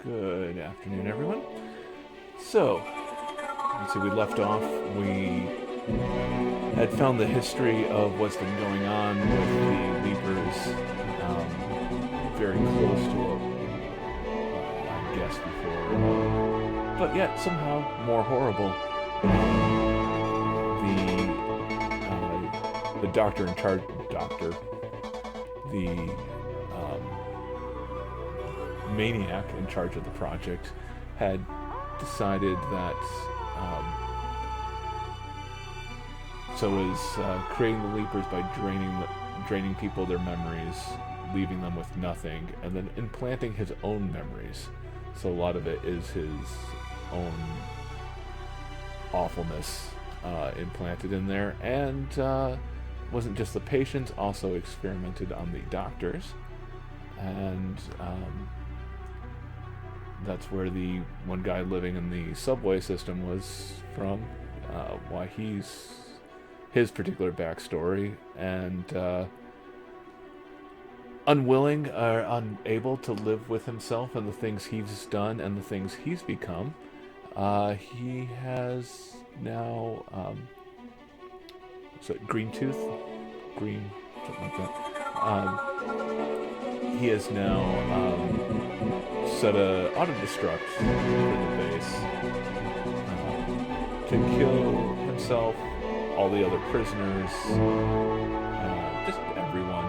Good afternoon, everyone. So, let's see, we left off. We had found the history of what's been going on with the Leapers, very close to what I guessed before, but yet somehow more horrible. The doctor in charge, the maniac in charge of the project had decided that creating the Leapers by draining people their memories, leaving them with nothing, and then implanting his own memories. So a lot of it is his own awfulness implanted in there, and wasn't just the patients, also experimented on the doctors, and that's where the one guy living in the subway system was from, why his particular backstory, and unwilling or unable to live with himself and the things he's done and the things he's become, he has now, green tooth? Green, something like that. He has now set a auto-destruct for the base to kill himself, all the other prisoners, just everyone.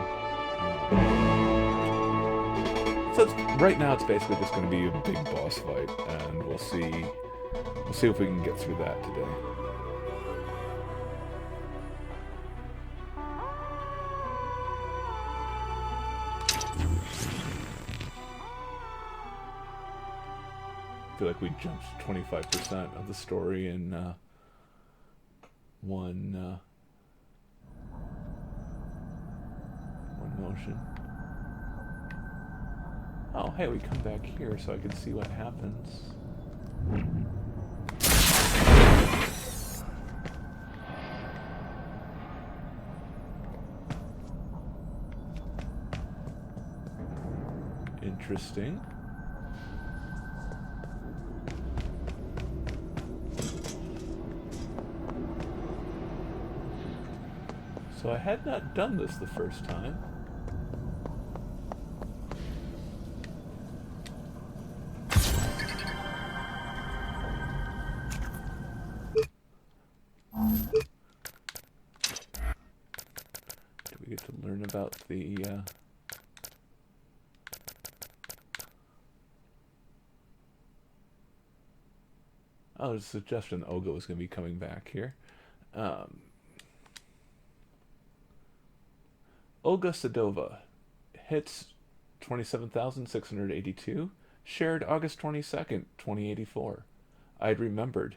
So right now it's basically just going to be a big boss fight, and we'll see if we can get through that today. I feel like we jumped 25% of the story in one motion. Oh, hey, we come back here so I can see what happens. Interesting. So I had not done this the first time. Do we get to learn about the... Oh, there's a suggestion Olga was going to be coming back here. Olga Sedova hits 27,682. Shared August 22nd, 2084. I'd remembered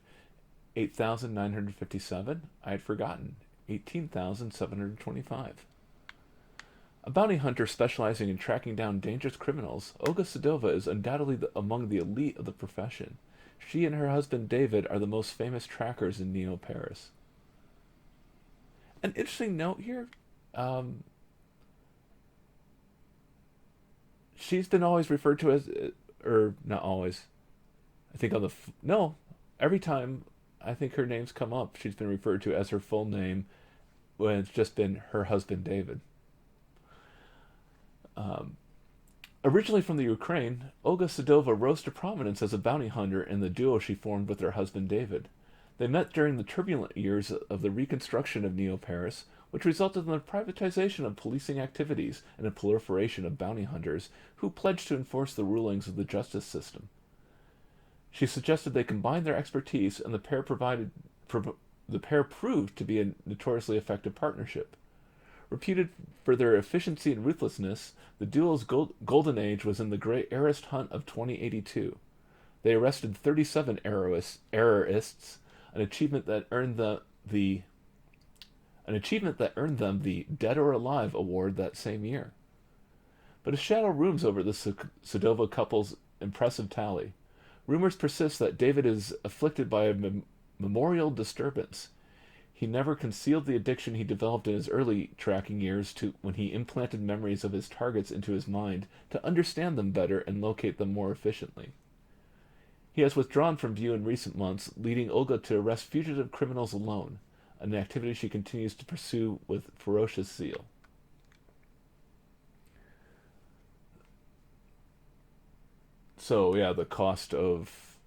8,957. I had forgotten 18,725. A bounty hunter specializing in tracking down dangerous criminals, Olga Sedova is undoubtedly among the elite of the profession. She and her husband David are the most famous trackers in Neo-Paris. An interesting note here, she's been always referred to as, or not always, I think on the, no, every time I think her name's come up, she's been referred to as her full name when it's just been her husband David. Originally from the Ukraine, Olga Sedova rose to prominence as a bounty hunter in the duo she formed with her husband David. They met during the turbulent years of the reconstruction of Neo-Paris, which resulted in the privatization of policing activities and a proliferation of bounty hunters who pledged to enforce the rulings of the justice system. She suggested they combine their expertise, and the pair proved to be a notoriously effective partnership. Reputed for their efficiency and ruthlessness, the duo's golden age was in the Great Arrest Hunt of 2082. They arrested 37 errorists, an achievement that earned them the Dead or Alive award that same year. But a shadow looms over the Sedova couple's impressive tally. Rumors persist that David is afflicted by a memorial disturbance. He never concealed the addiction he developed in his early tracking years when he implanted memories of his targets into his mind to understand them better and locate them more efficiently. He has withdrawn from view in recent months, leading Olga to arrest fugitive criminals alone, an activity she continues to pursue with ferocious zeal. So, yeah, the cost of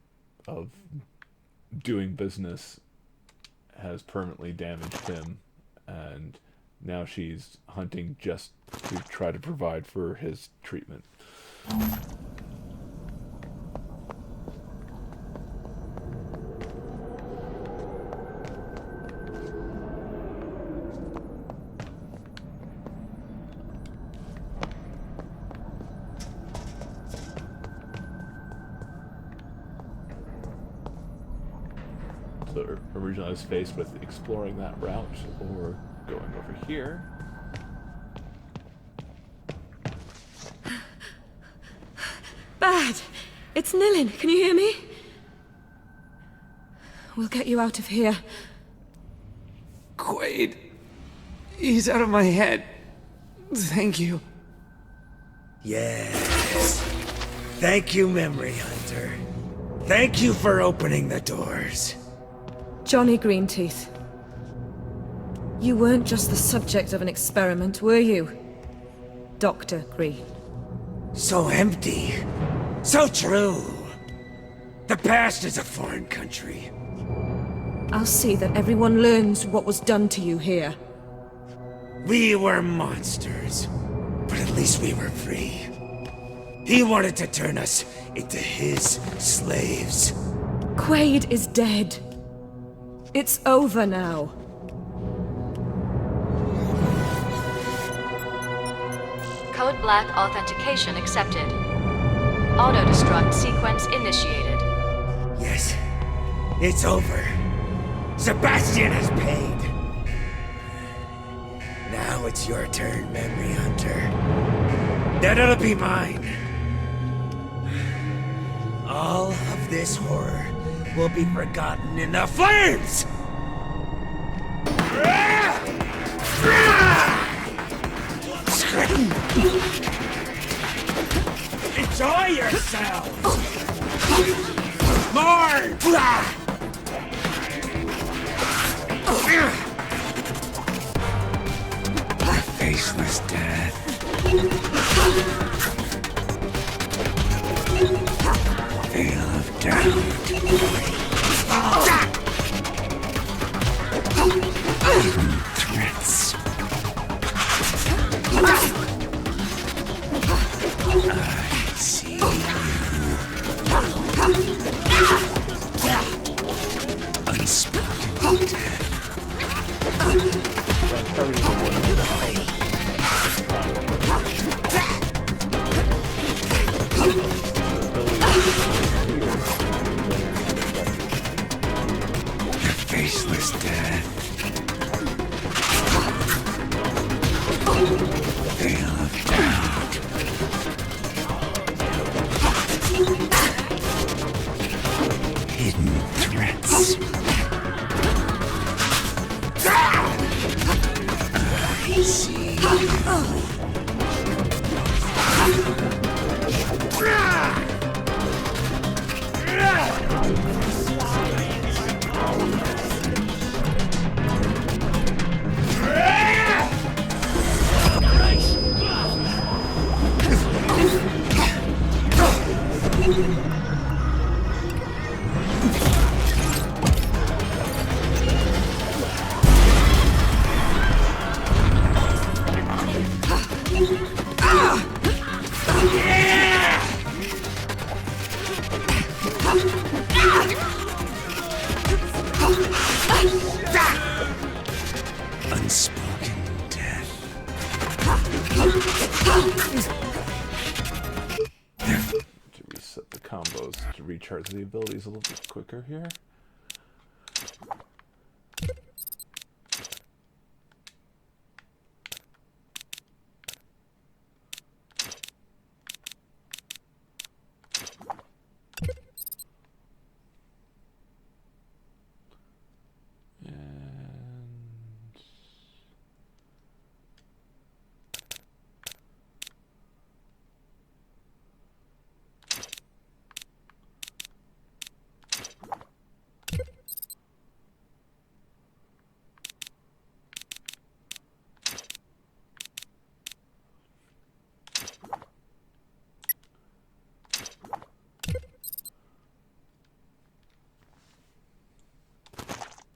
doing business has permanently damaged him, and now she's hunting just to try to provide for his treatment. So originally I was faced with exploring that route or going over here. Bad! It's Nilin, can you hear me? We'll get you out of here. Quaid, he's out of my head. Thank you. Yes. Thank you, Memory Hunter. Thank you for opening the doors. Johnny Greenteeth. You weren't just the subject of an experiment, were you? Dr. Green. So empty. So true. The past is a foreign country. I'll see that everyone learns what was done to you here. We were monsters, but at least we were free. He wanted to turn us into his slaves. Quaid is dead. It's over now. Code Black authentication accepted. Auto-destruct sequence initiated. Yes, it's over. Sebastian has paid. Now it's your turn, Memory Hunter. Then it'll be mine. All of this horror will be forgotten in the flames! Enjoy yourselves! More! Faceless death. Veil of doubt. Hidden threats. I see you. Unspoken death. Faceless death. Veil of doubt. Hidden threats. I see you. Unspoken death. To reset the combos to recharge the abilities a little bit quicker here.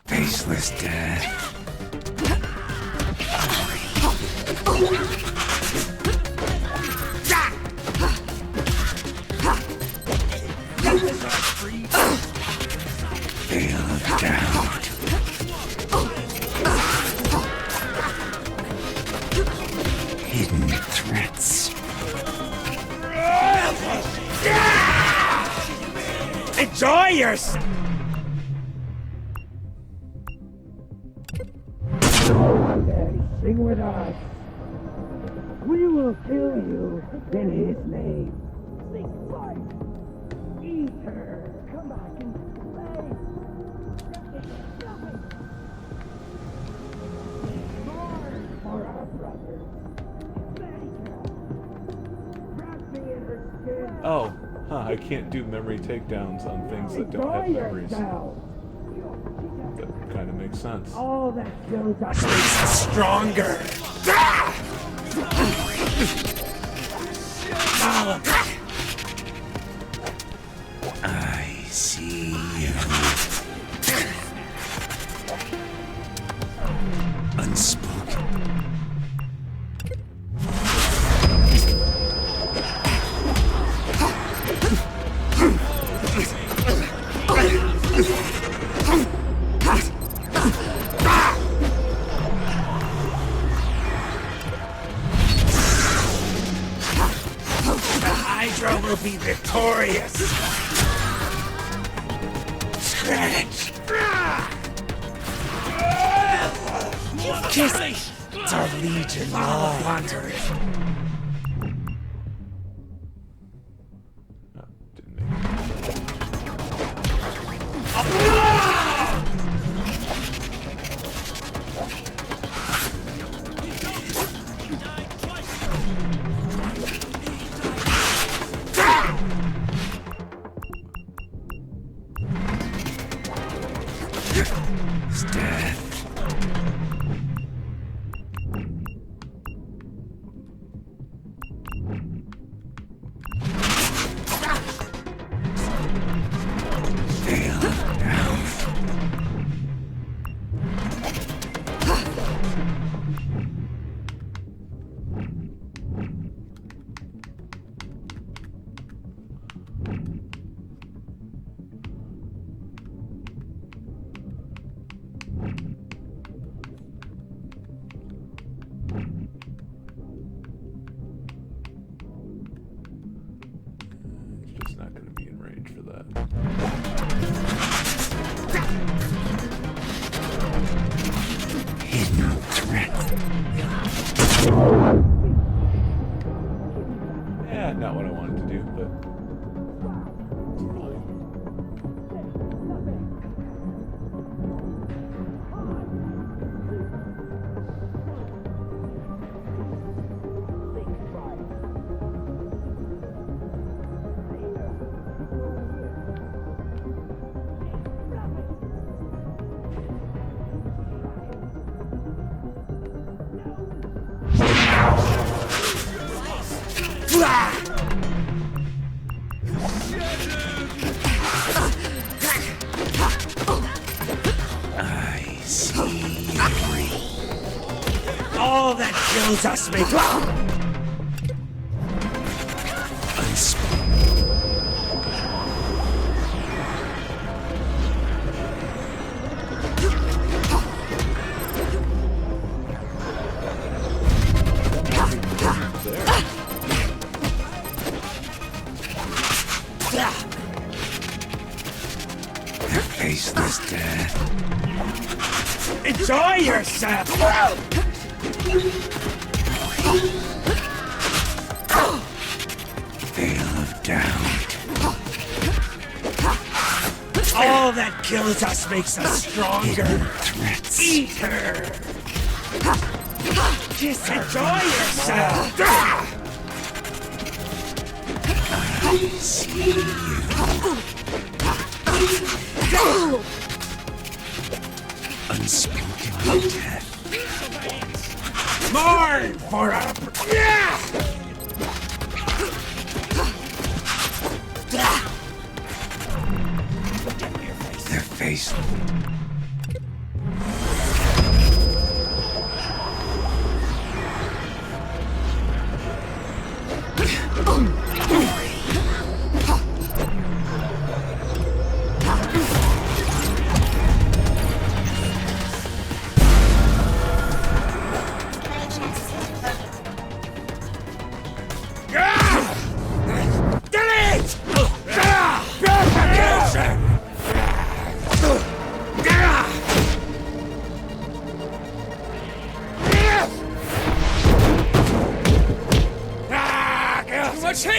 Faceless death. Veil of doubt. Hidden threats. Enjoy yourself! Sing with us. We will kill you in his name. Sing life. Eat her. Come back and play. More for our brothers. Wrap me in her skin. Oh, huh, I can't do memory takedowns on things that don't have memories. That kind of makes sense. All that kills us is stronger. I see you. Unspoken. Hydra will be victorious! Scratch! Kiss! It's our legion of hunters! No, didn't make it. It's dead. It's just not going to be in range for that. Hidden threat. Yeah, not what I wanted to do, but it's fine. I see. All that kills us makes faceless death. Enjoy yourself! Veil of doubt. All that kills us makes us stronger. Threats. Eat her! Just enjoy yourself! I see you. Unspoken death. Mourn for a... Their face.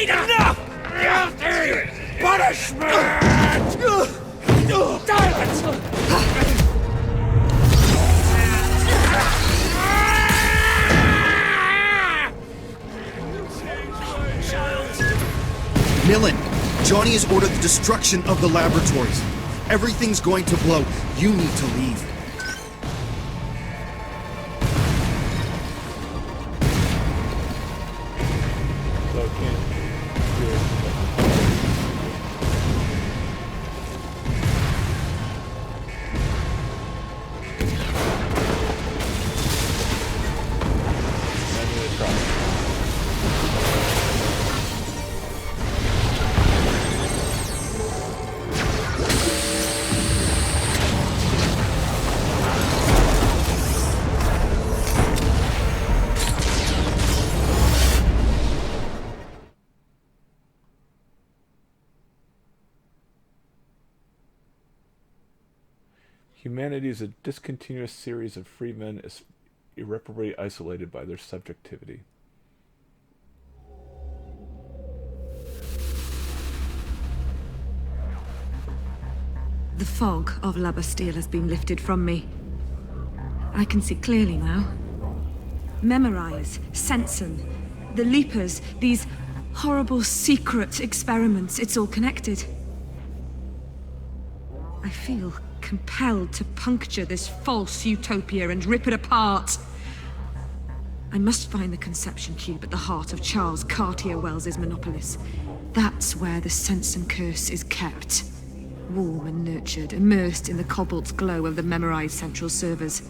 Enough! Punishment! Silence! Millen, Johnny has ordered the destruction of the laboratories. Everything's going to blow. You need to leave. So I can't do it. I'm gonna try. Humanity is a discontinuous series of free men irreparably isolated by their subjectivity. The fog of La Bastille has been lifted from me. I can see clearly now. Memorize, Sensen, the Leapers, these horrible secret experiments, it's all connected. I feel compelled to puncture this false utopia and rip it apart. I must find the conception cube at the heart of Charles Cartier Wells's Monopolis. That's where the sense and curse is kept. Warm and nurtured, immersed in the cobalt glow of the memorized central servers.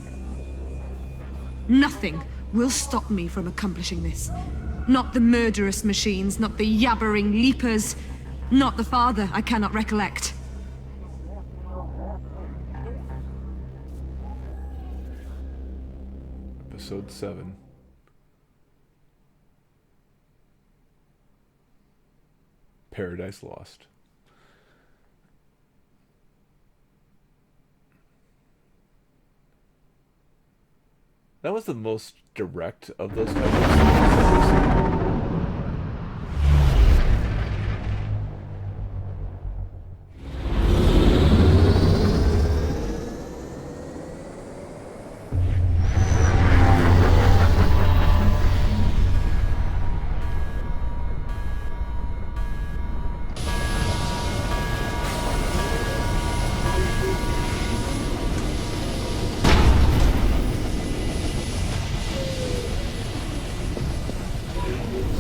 Nothing will stop me from accomplishing this. Not the murderous machines, not the yabbering leapers, not the father I cannot recollect. Episode 7. Paradise Lost. That was the most direct of those titles I've ever seen.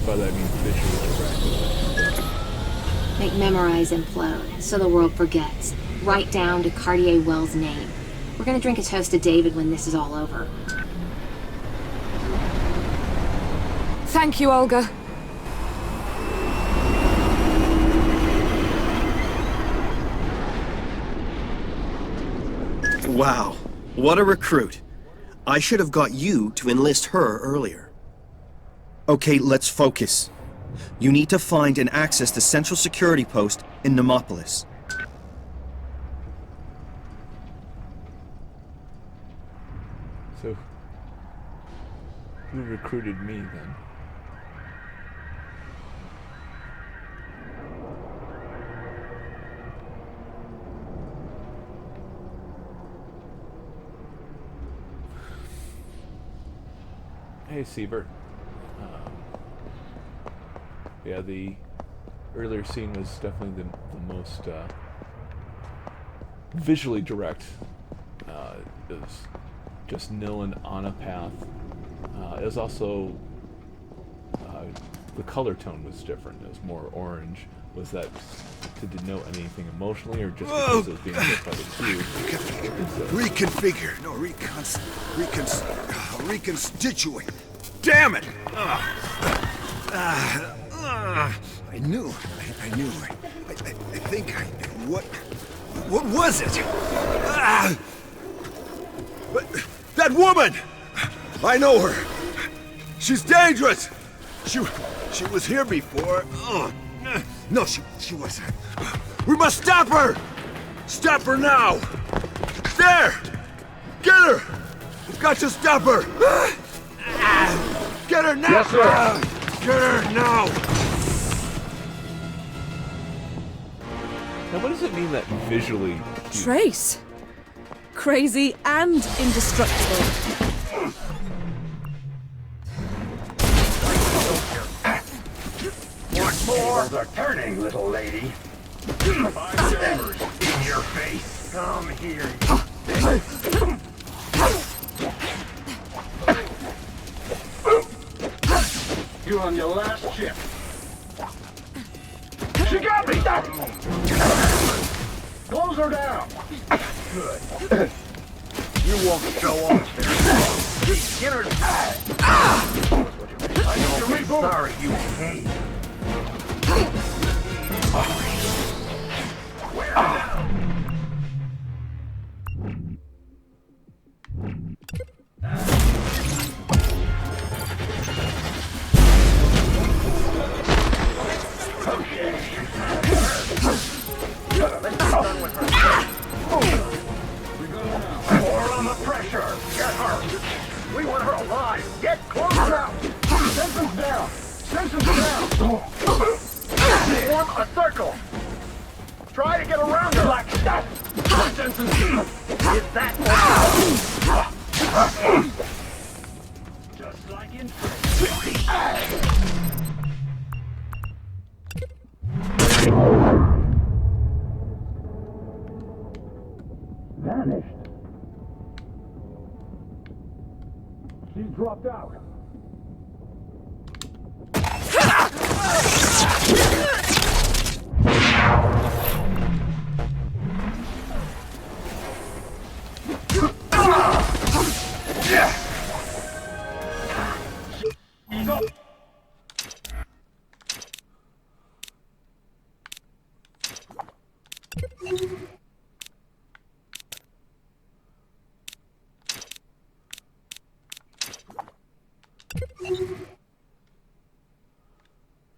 By that I mean visually direct. Make Memorize implode, so the world forgets. Right down to Cartier Wells' name. We're gonna drink a toast to David when this is all over. Thank you, Olga. Wow, what a recruit. I should have got you to enlist her earlier. Okay, let's focus. You need to find and access the Central Security Post in Nemopolis. So, who recruited me then? Hey, Siebert. Yeah, the earlier scene was definitely the most visually direct. It was just Nil on a path. It was also the color tone was different. It was more orange. Was that to denote anything emotionally, or just because it was being hit by the cube? Reconfigure. No, reconstitute. Damn it! I knew. I think what was it? But that woman! I know her. She's dangerous. She was here before. No, she wasn't. We must stop her! Stop her now! There! Get her! We've got to stop her! Get her now! Yes, sir! Get her now! Now, what does it mean that visually? Trace. Crazy and indestructible. What more are turning, little lady? 5 hammers in your face. Come here. You're on your last chip. She got me! Close her down. Good. You won't show off there. Get her. I know you're sorry, you hate. Where now? Okay. Let's get done with her. More on the pressure. Get her. We want her alive. Get close now. Sensors down. Sensors down. Form a circle. Try to get around her like that. Sensors. Is that just like in vanished. She's dropped out.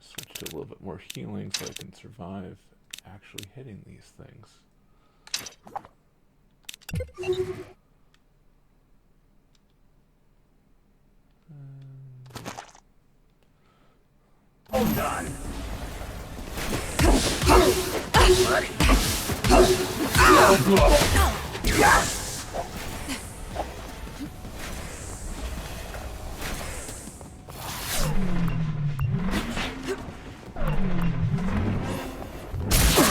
Switch to a little bit more healing so I can survive actually hitting these things. All done.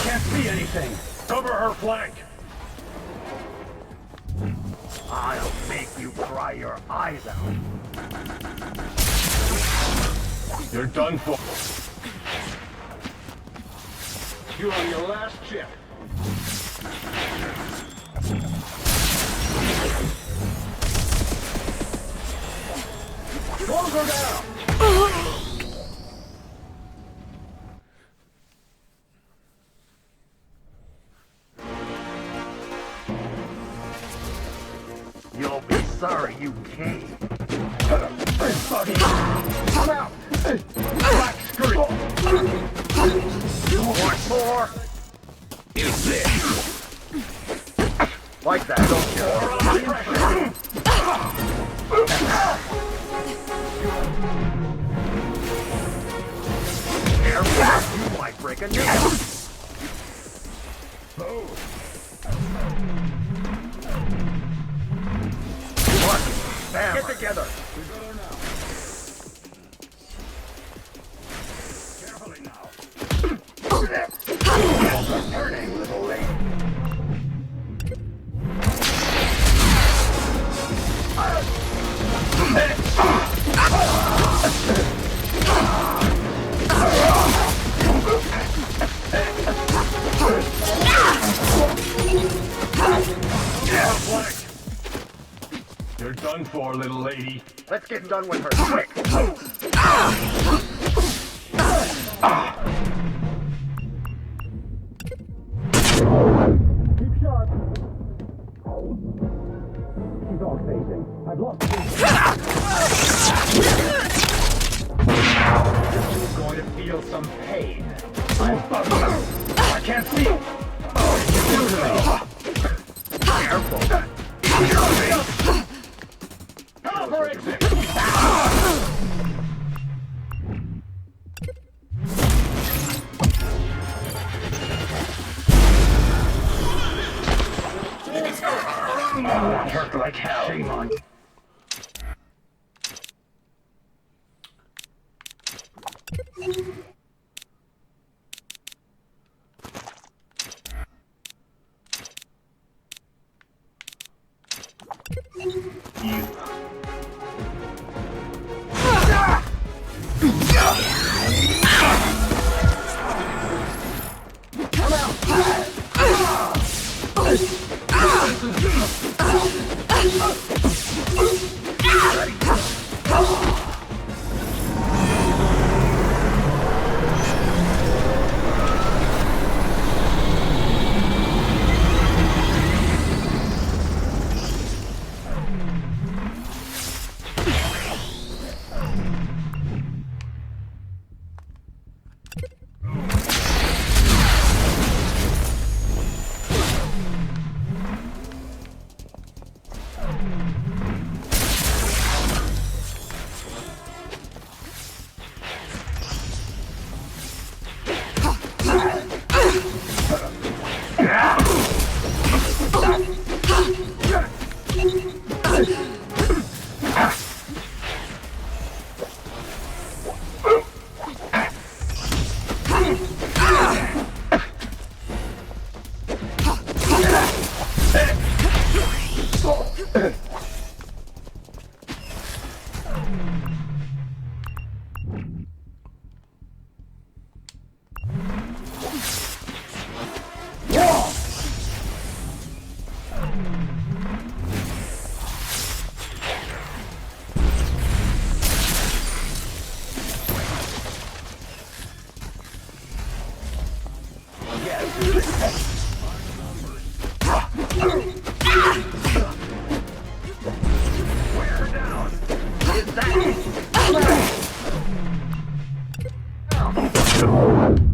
Can't see anything. Cover her flank. I'll make you cry your eyes out. You're done for. You're on your last chip. Close her down. You'll be sorry you came. Come out! Black screen! You want more? Is this? Like that, don't you? Careful, you might break a nail. Get together! We better now. Carefully now. Turning, little lady. You're done for, little lady. Let's get done with her quick. Keep sharp. She's all phasing. I've lost the She's going to feel some pain. I can't see. Oh, careful. For exit. That hurt like hell. Shame on you.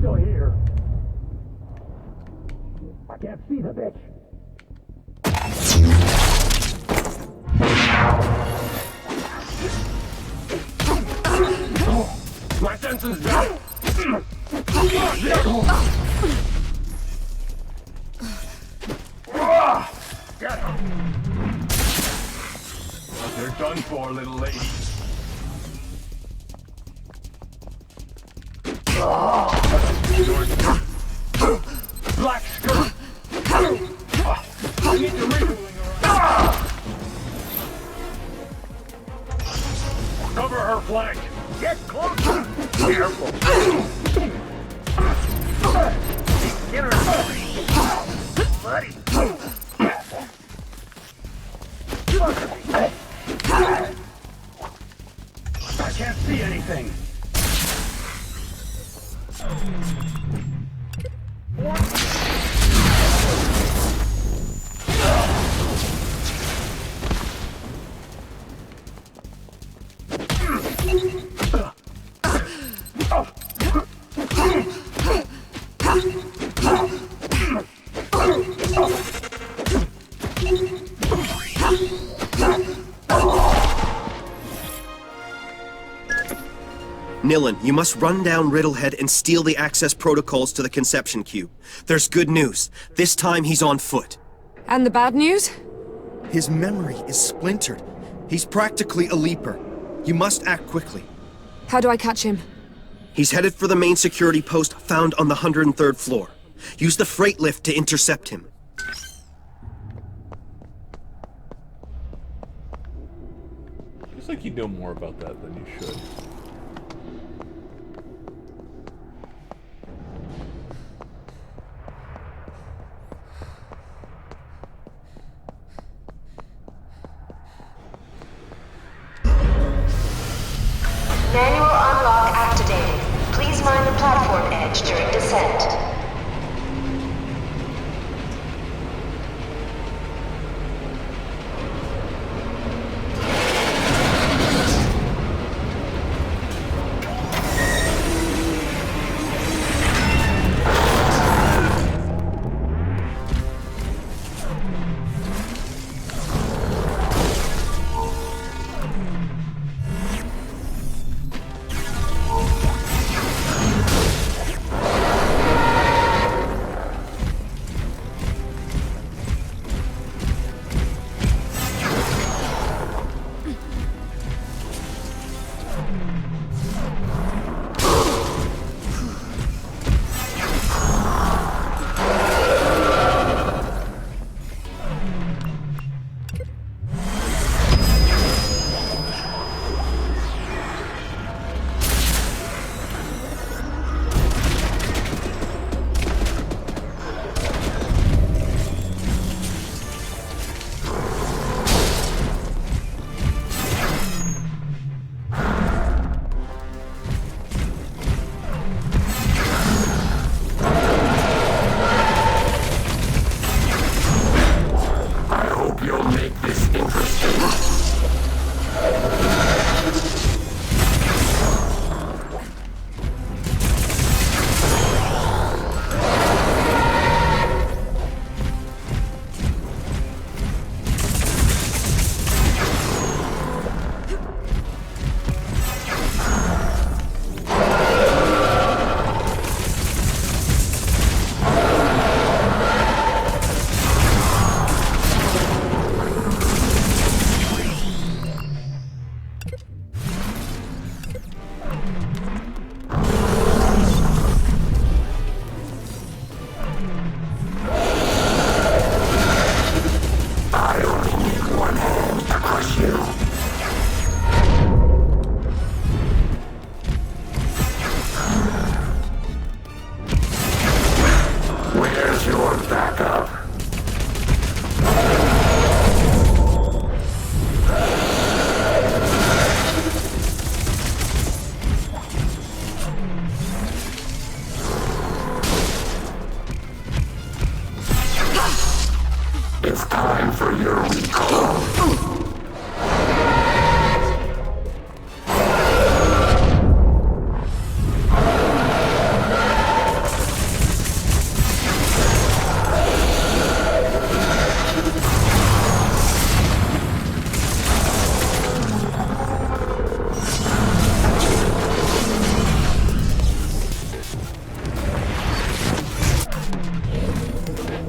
Still here. I can't see the bitch. My Sensen's down. Get him. They're done for, little lady. Black skirt. I need to refueling her. Cover her flank. Get closer. Careful. Get her, buddy. I can't see anything. Nilin, you must run down Riddlehead and steal the access protocols to the Conception Cube. There's good news. This time he's on foot. And the bad news? His memory is splintered. He's practically a leaper. You must act quickly. How do I catch him? He's headed for the main security post found on the 103rd floor. Use the freight lift to intercept him. Feels like you know more about that than you should. Manual unlock activated. Please mind the platform edge during descent. your backup. It's time for your recall.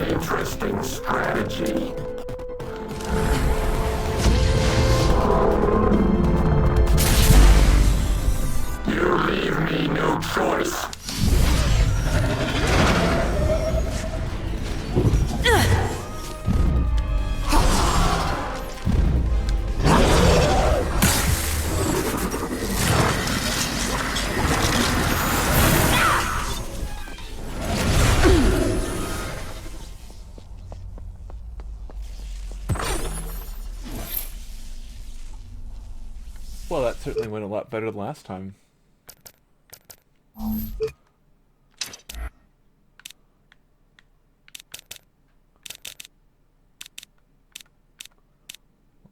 Interesting strategy. You leave me no choice. Well, that certainly went a lot better than last time.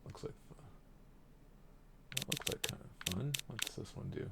Looks like kind of fun. What's this one do?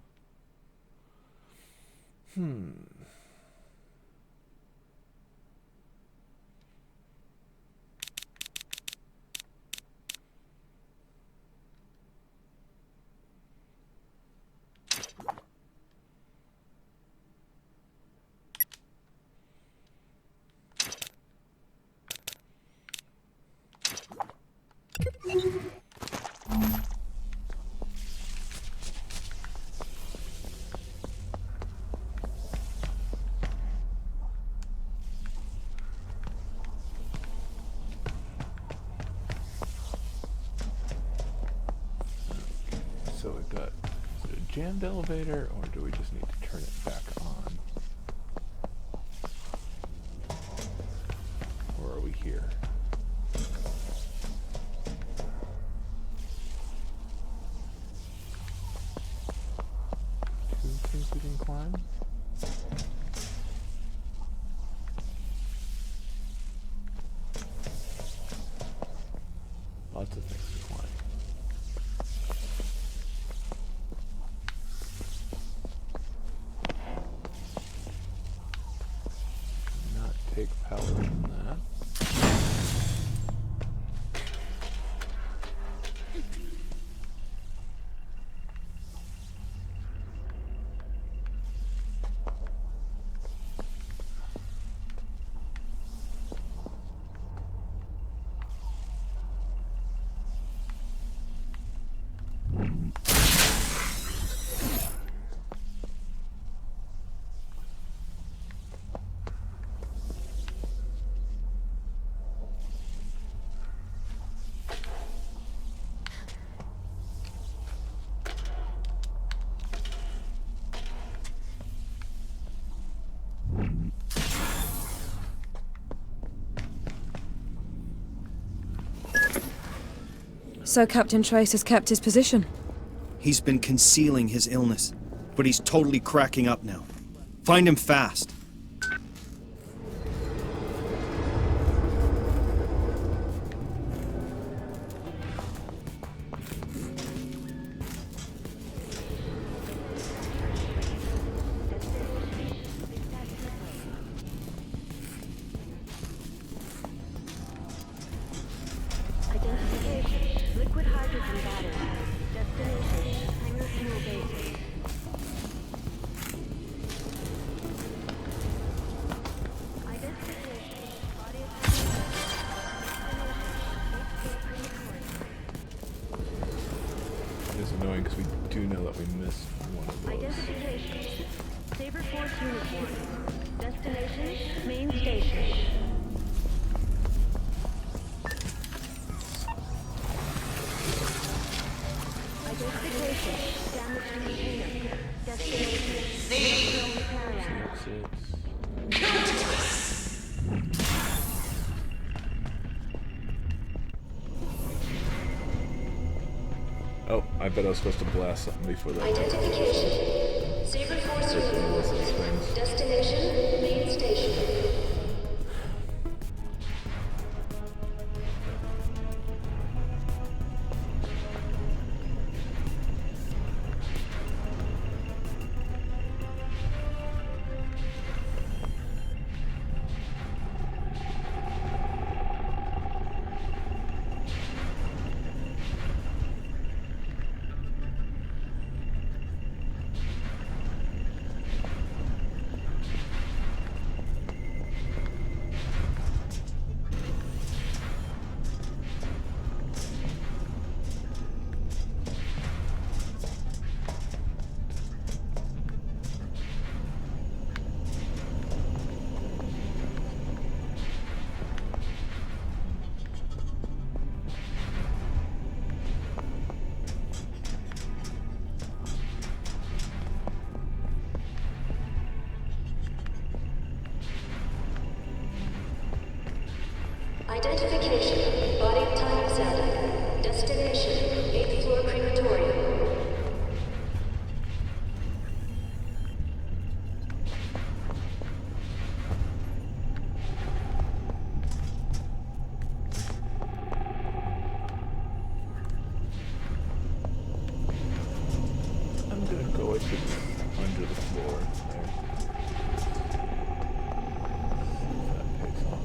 So we've got, is it a jammed elevator, or do we just need to turn it back on? Or are we here? Two things we can climb? Lots of things to climb. Not take power from that. So Captain Trace has kept his position. He's been concealing his illness, but he's totally cracking up now. Find him fast. Identification: liquid hydrogen battery. Destination: Hangar fuel base. Identification: body of It is annoying because we do know that we missed one of those. Identification: Saber Force uniform. Destination: main station. Identification: damaged container. Destination: carrier. Exits. Oh, I bet I was supposed to blast something before that. Identification. Saber Force Those Unit. things. Destination, main station. Identification. Body of Time Xander. Destination, 8th floor crematorium. I'm gonna go if it's under the floor there. See if that pays off.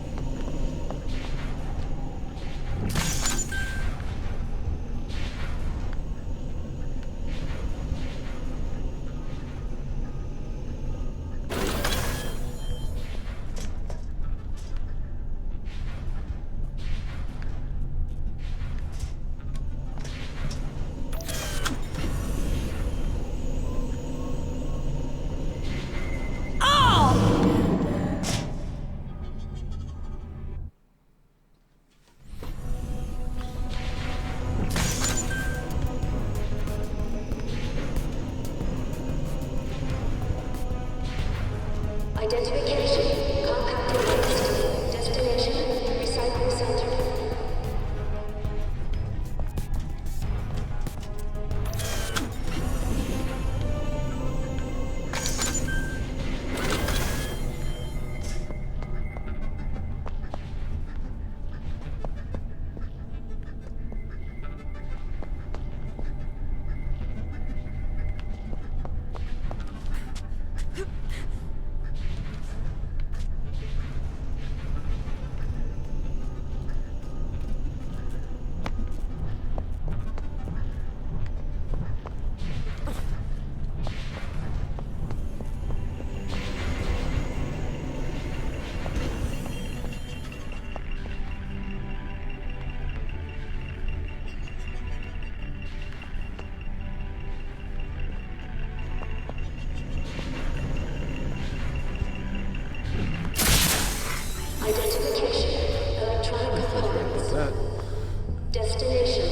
Identification. Compacted waste. Destination, recycling center. Identification. Electronic components. That. Destination,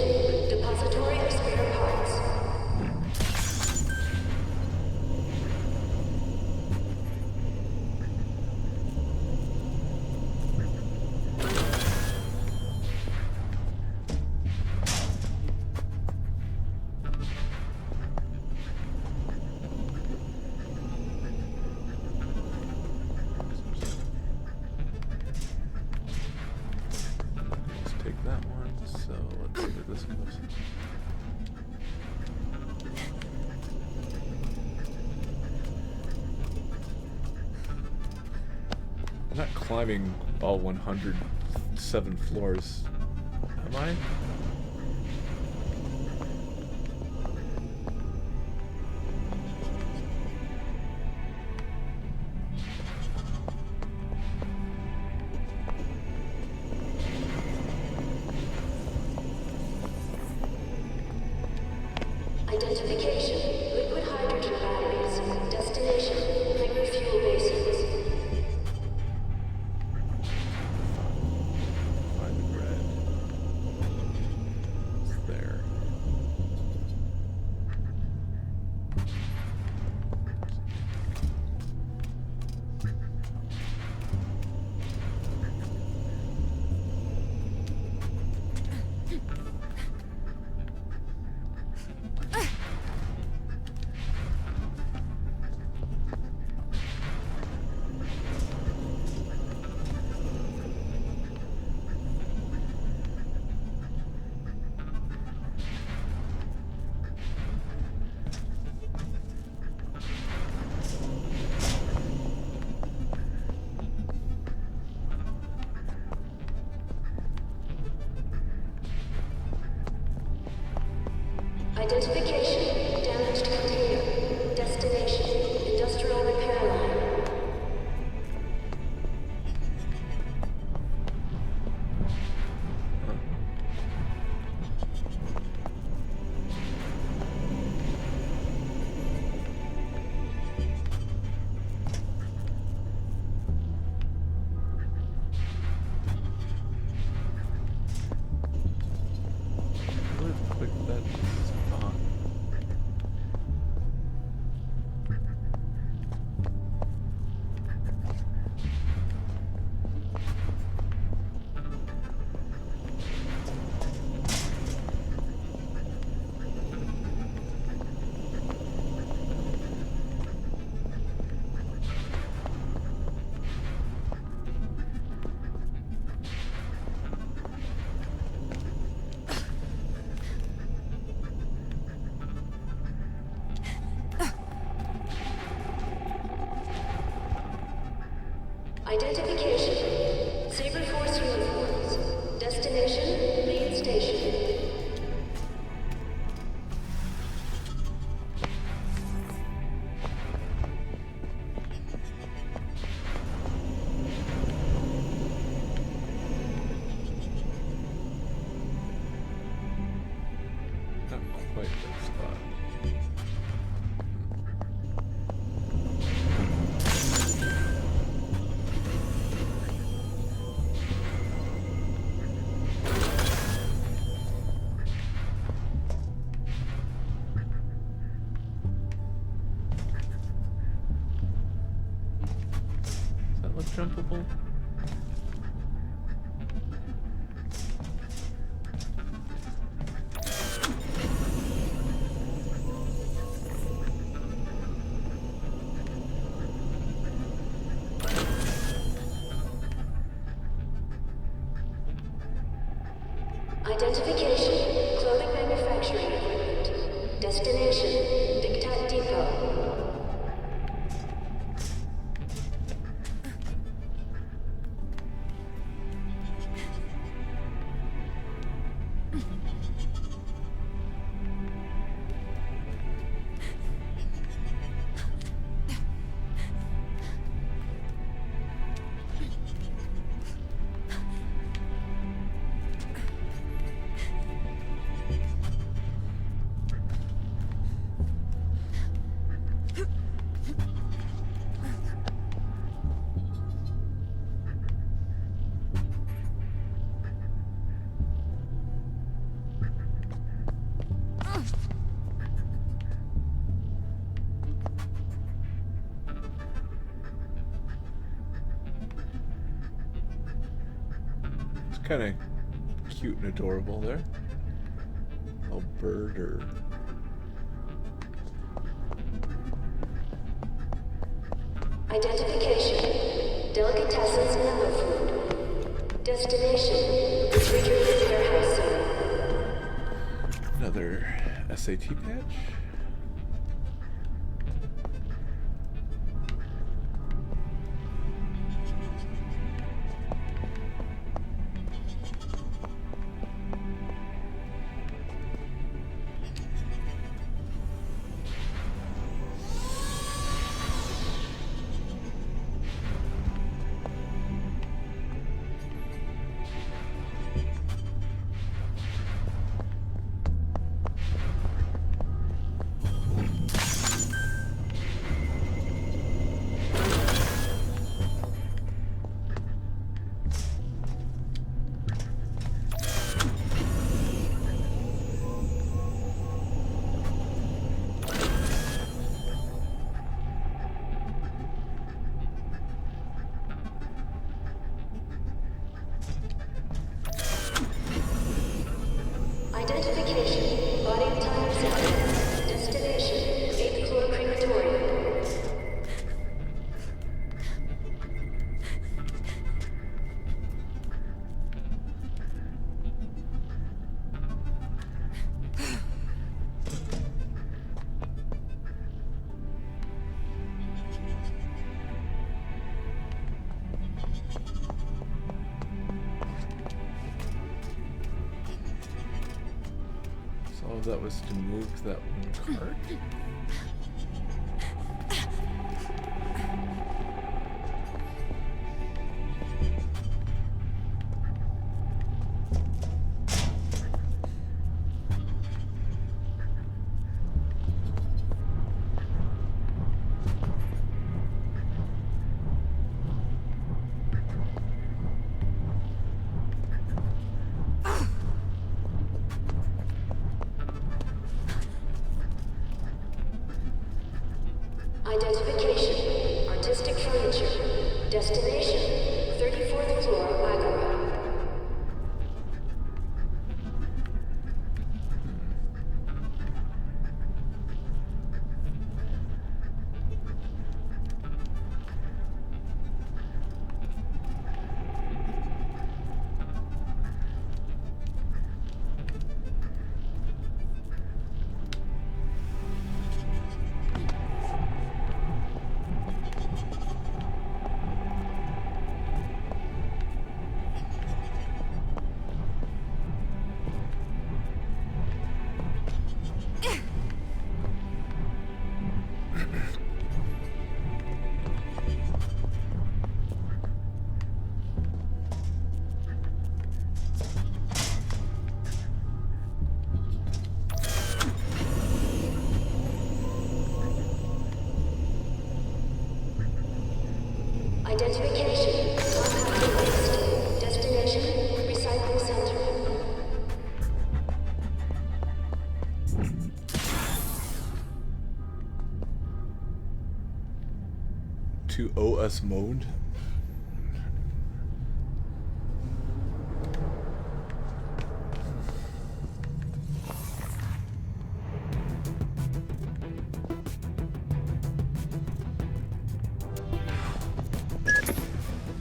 depository of spare parts. Let's take that one. So let's see where this goes. I'm not climbing all 107 floors, am I? Identification, liquid hydrogen batteries. Destination, liquid fuel basins. Find the red. Identification, damaged container. Destination, industrial repair line. Let's click that spot. Identification, Saber Force uniforms. Destination, main station. Not quite that spot. Does that look jumpable? Identification, clothing manufacturing equipment. Destination, Dictat Depot. It's kind of cute and adorable there. A bird or... Identification, delicatessens number food. Destination, refrigerated warehouse zone. Another SAT patch? Identification, body type zero. Destination, 8th floor crematorium. Oh, that was to move that one card? Identification. Artistic furniture. Destination. 34th floor, Agora. Identification. Contact list. Destination. Recycling center. To OS mode?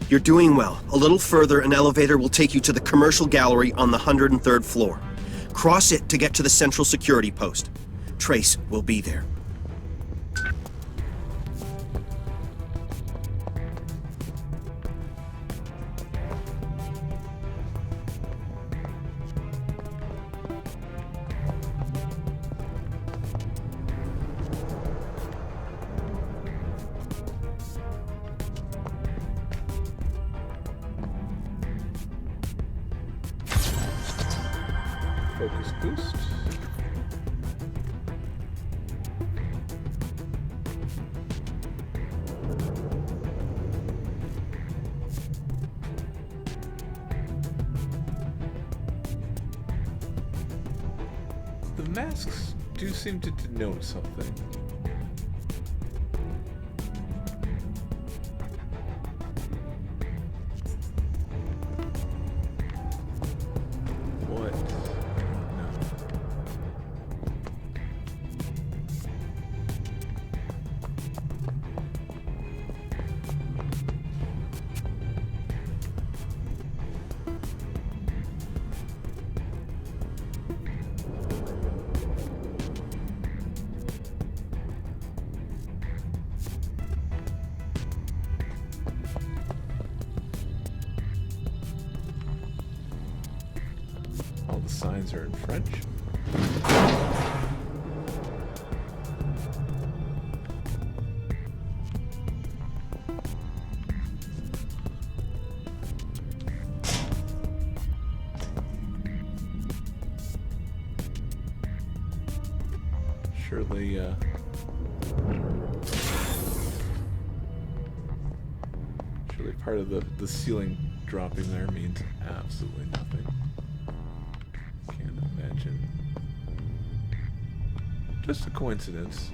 You're doing well. A little further, an elevator will take you to the commercial gallery on the 103rd floor. Cross it to get to the central security post. Trace will be there. Focus boost. The masks do seem to denote something. What? All the signs are in French. Surely part of the ceiling dropping there means absolutely nothing. Can't imagine. Just a coincidence.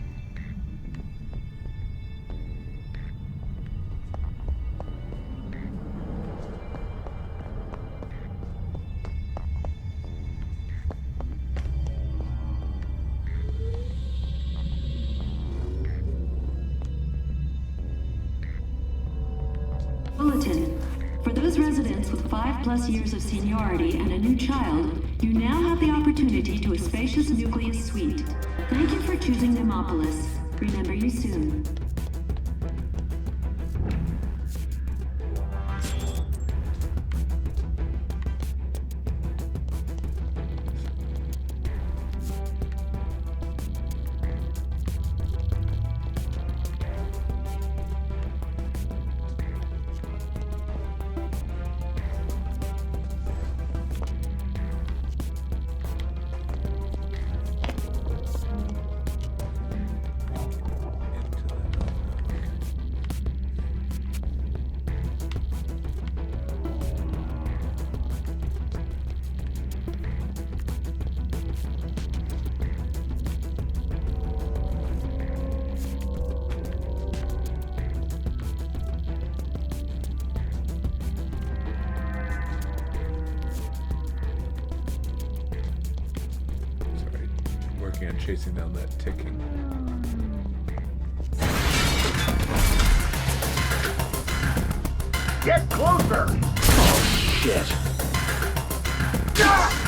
Bulletin. For those residents with 5+ years of seniority and a new child, you now have the opportunity to a spacious nucleus suite. Thank you for choosing Demopolis. Remember you soon. working on chasing down that ticking. Get closer! Oh, shit. Ah!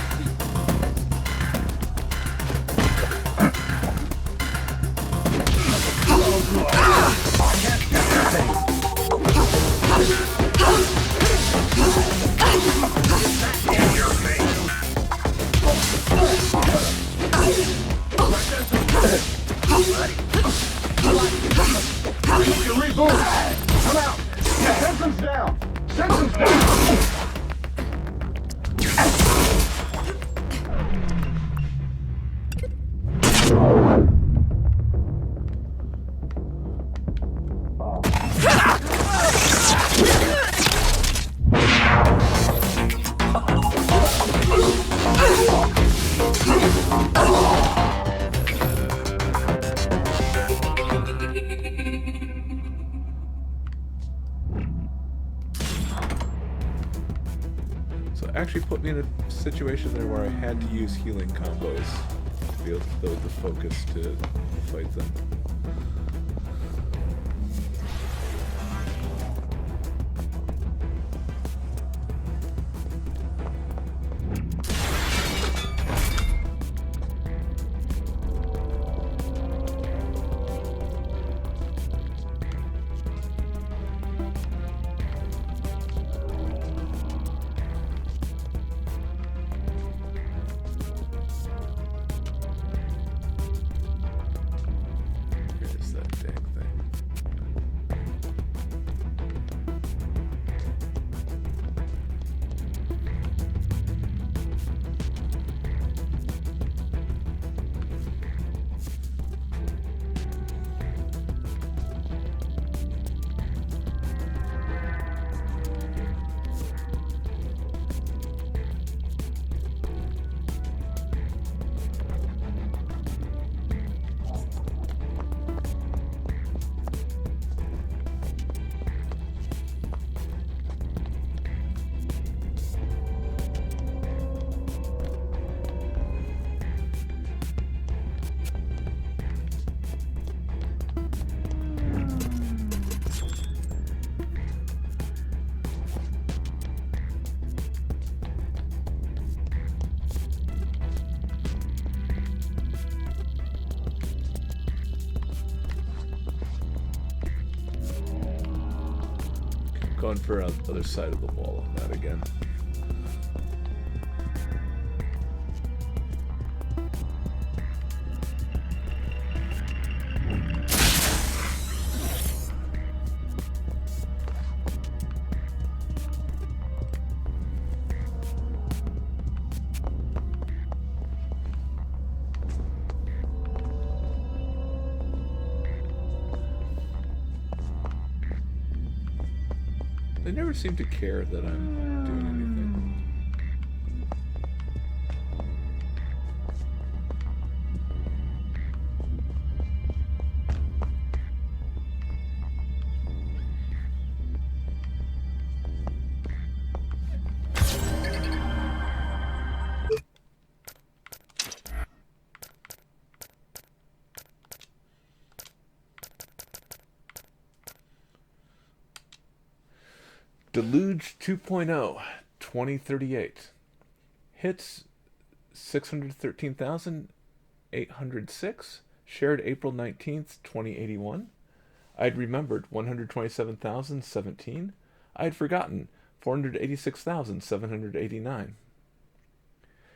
Reboot! Come out! Yeah, Simpson's down! Simpson's down! Actually put me in a situation there where I had to use healing combos to be able to build the focus to fight them. Going for on the other side of the wall on that again. They never seem to care that I'm doing anything. Deluge 2.0, 2038. Hits 613,806. Shared April 19th, 2081. I'd remembered 127,017. I'd forgotten 486,789.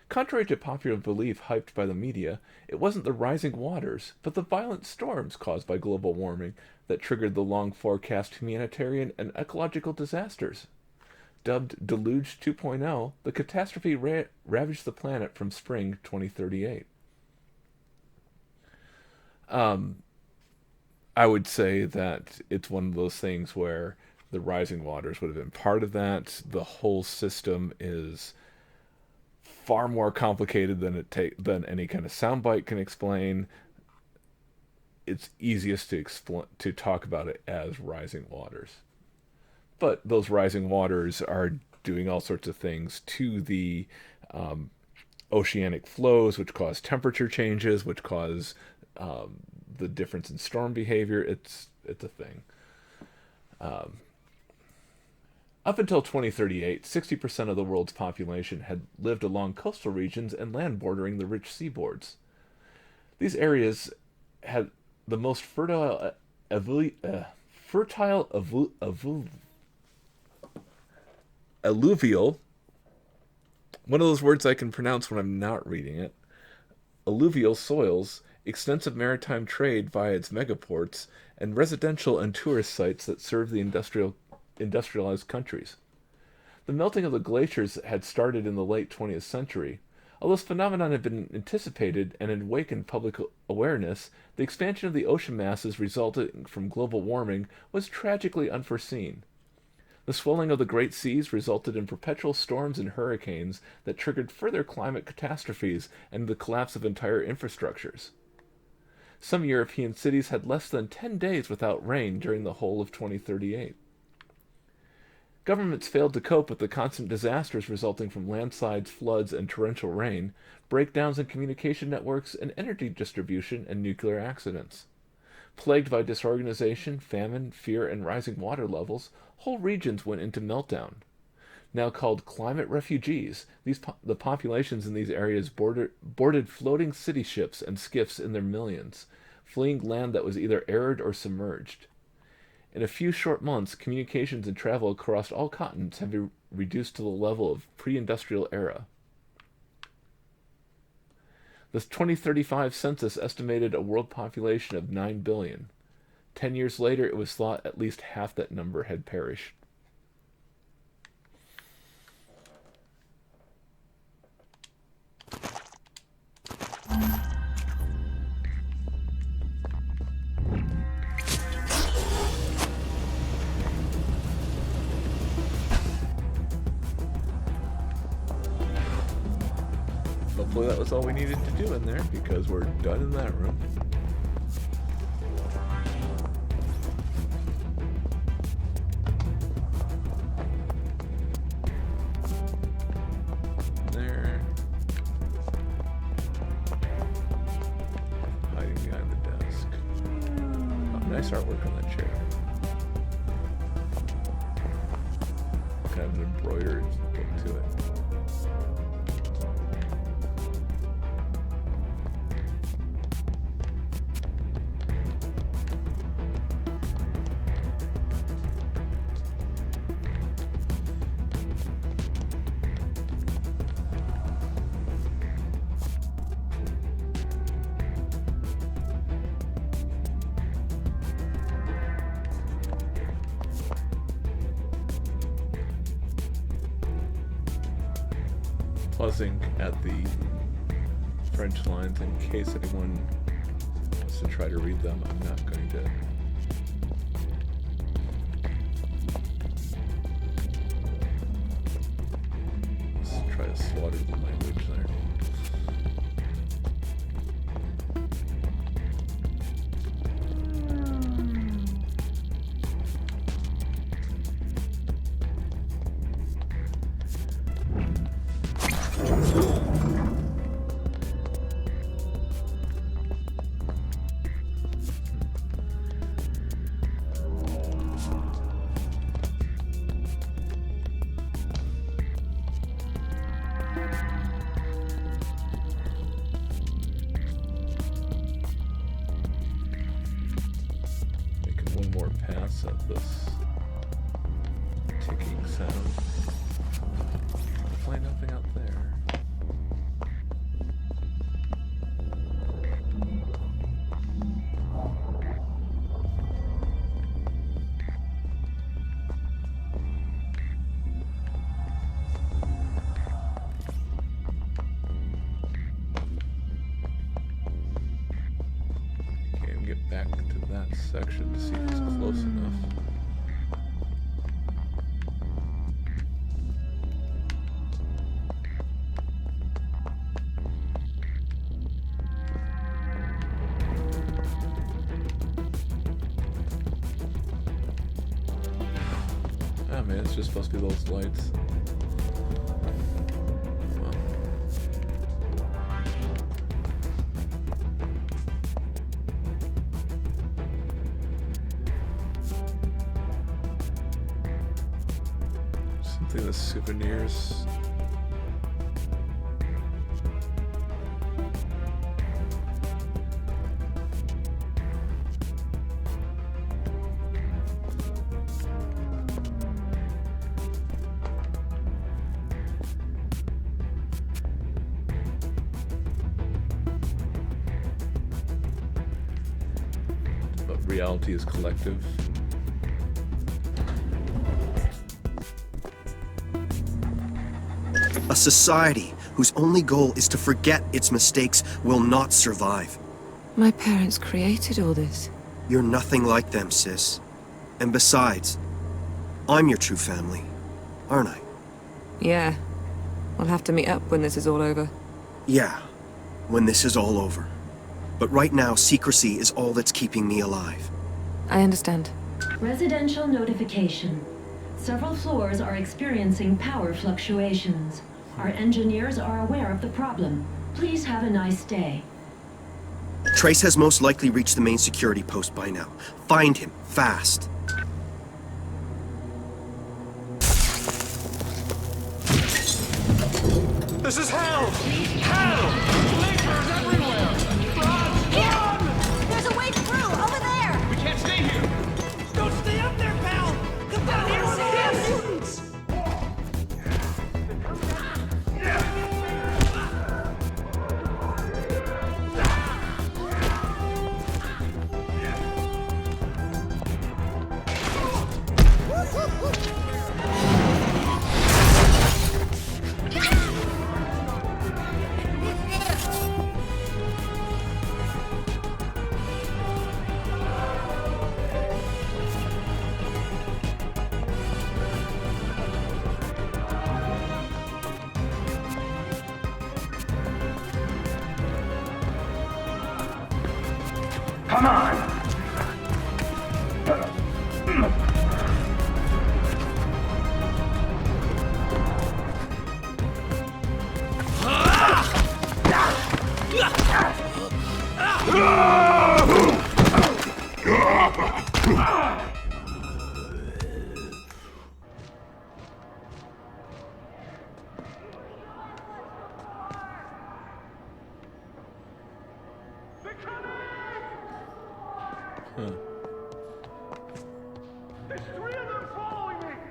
Contrary to popular belief hyped by the media, it wasn't the rising waters, but the violent storms caused by global warming that triggered the long forecast humanitarian and ecological disasters. Dubbed Deluge 2.0, the catastrophe ravaged the planet from spring 2038. I would say that it's one of those things where the rising waters would have been part of that. The whole system is far more complicated than than any kind of soundbite can explain. It's easiest to talk about it as rising waters. But those rising waters are doing all sorts of things to the oceanic flows, which cause temperature changes, which cause the difference in storm behavior. It's a thing. Up until 2038, 60% of the world's population had lived along coastal regions and land bordering the rich seaboards. These areas had the most fertile alluvial, one of those words I can pronounce when I'm not reading it, alluvial soils, extensive maritime trade via its megaports, and residential and tourist sites that serve the industrialized countries. The melting of the glaciers had started in the late 20th century. Although this phenomenon had been anticipated and had awakened public awareness, the expansion of the ocean masses resulting from global warming was tragically unforeseen. The swelling of the great seas resulted in perpetual storms and hurricanes that triggered further climate catastrophes and the collapse of entire infrastructures. Some European cities had less than 10 days without rain during the whole of 2038. Governments failed to cope with the constant disasters resulting from landslides, floods, and torrential rain, breakdowns in communication networks and energy distribution, and nuclear accidents. Plagued by disorganization, famine, fear, and rising water levels, whole regions went into meltdown. Now called climate refugees, the populations in these areas boarded floating city ships and skiffs in their millions, fleeing land that was either arid or submerged. In a few short months, communications and travel across all continents have been reduced to the level of pre-industrial era. The 2035 census estimated a world population of 9 billion. 10 years later, it was thought at least half that number had perished. Hopefully that was all we needed to do in there, because we're done in that room. There. Hiding behind the desk. Oh, nice artwork on that chair. Kind of an embroidered look to it. Pausing at the French lines in case anyone wants to try to read them. I'm not going to. Let's try to slaughter the language there. At this ticking sound. Hopefully nothing out there. Can't get back to that section to see if it's close enough. Ah man, it's just supposed to be those lights. Well, Something the souvenirs. But reality is collective. A society whose only goal is to forget its mistakes will not survive. My parents created all this. You're nothing like them, sis. And besides, I'm your true family, aren't I? Yeah. We'll have to meet up when this is all over. Yeah, when this is all over. But right now, secrecy is all that's keeping me alive. I understand. Residential notification. Several floors are experiencing power fluctuations. Our engineers are aware of the problem. Please have a nice day. Trace has most likely reached the main security post by now. Find him, fast. This is hell! Hell! Leapers everywhere! Run! There's a way through, over there! We can't stay here! Don't stay up there, pal! Come down here and see them mutants! Come on!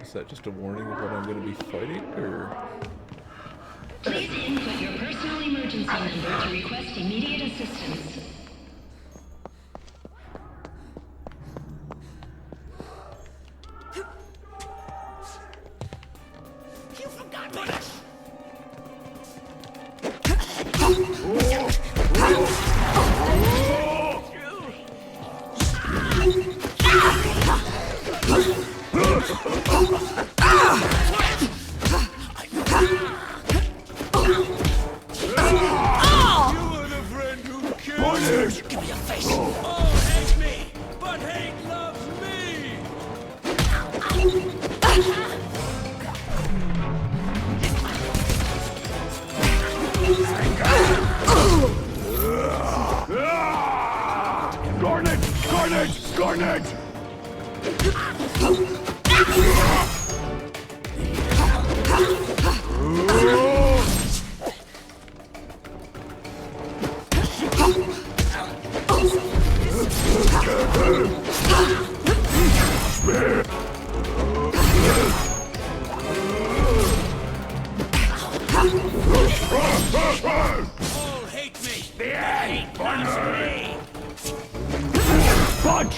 Is that just a warning of what I'm going to be fighting, or? Please input your personal emergency number to request immediate assistance. You forgot me! Give me a face! Oh, hate me! But hate loves me! Garnet! Garnet! Garnet! All hate me! The hate loves me! Punch!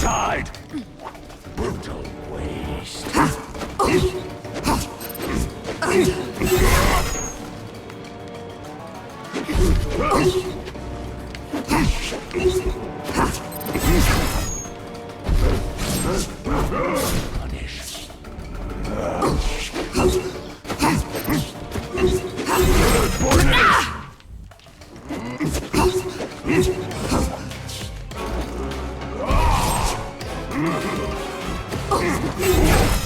Tied! Brutal waste.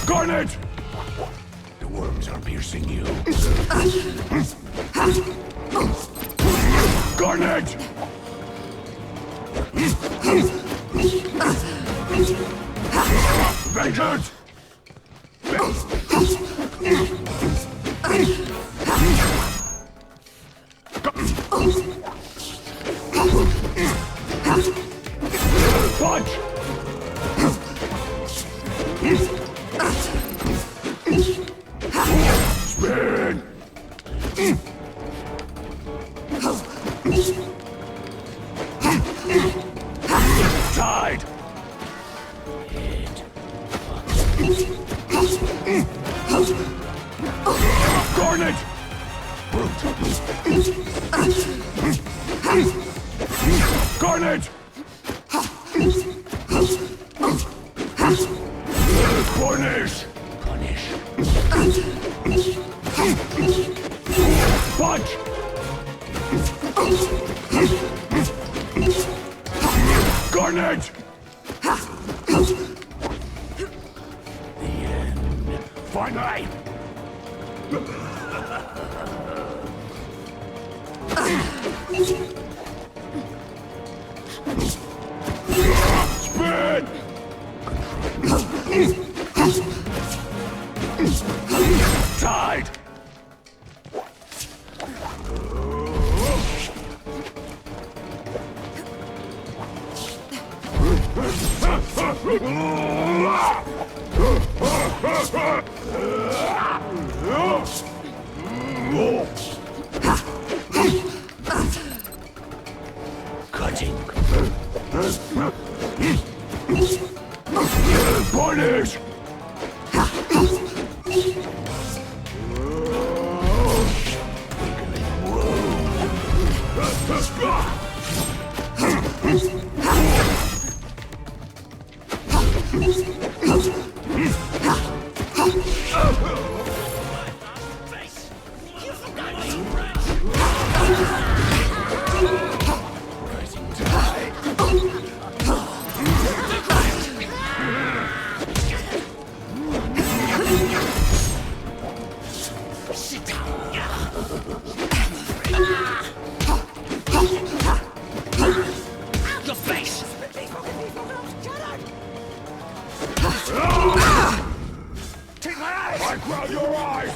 Garnet! The worms are piercing you. Vengeance! Punch! Spin! Tide! Garnet! Garnet! Cornish! Punish! Punch! Garnet! The end. Finally! Spin! Tide! Cutting. Punish! Your face! Take my eyes! I grab your eyes!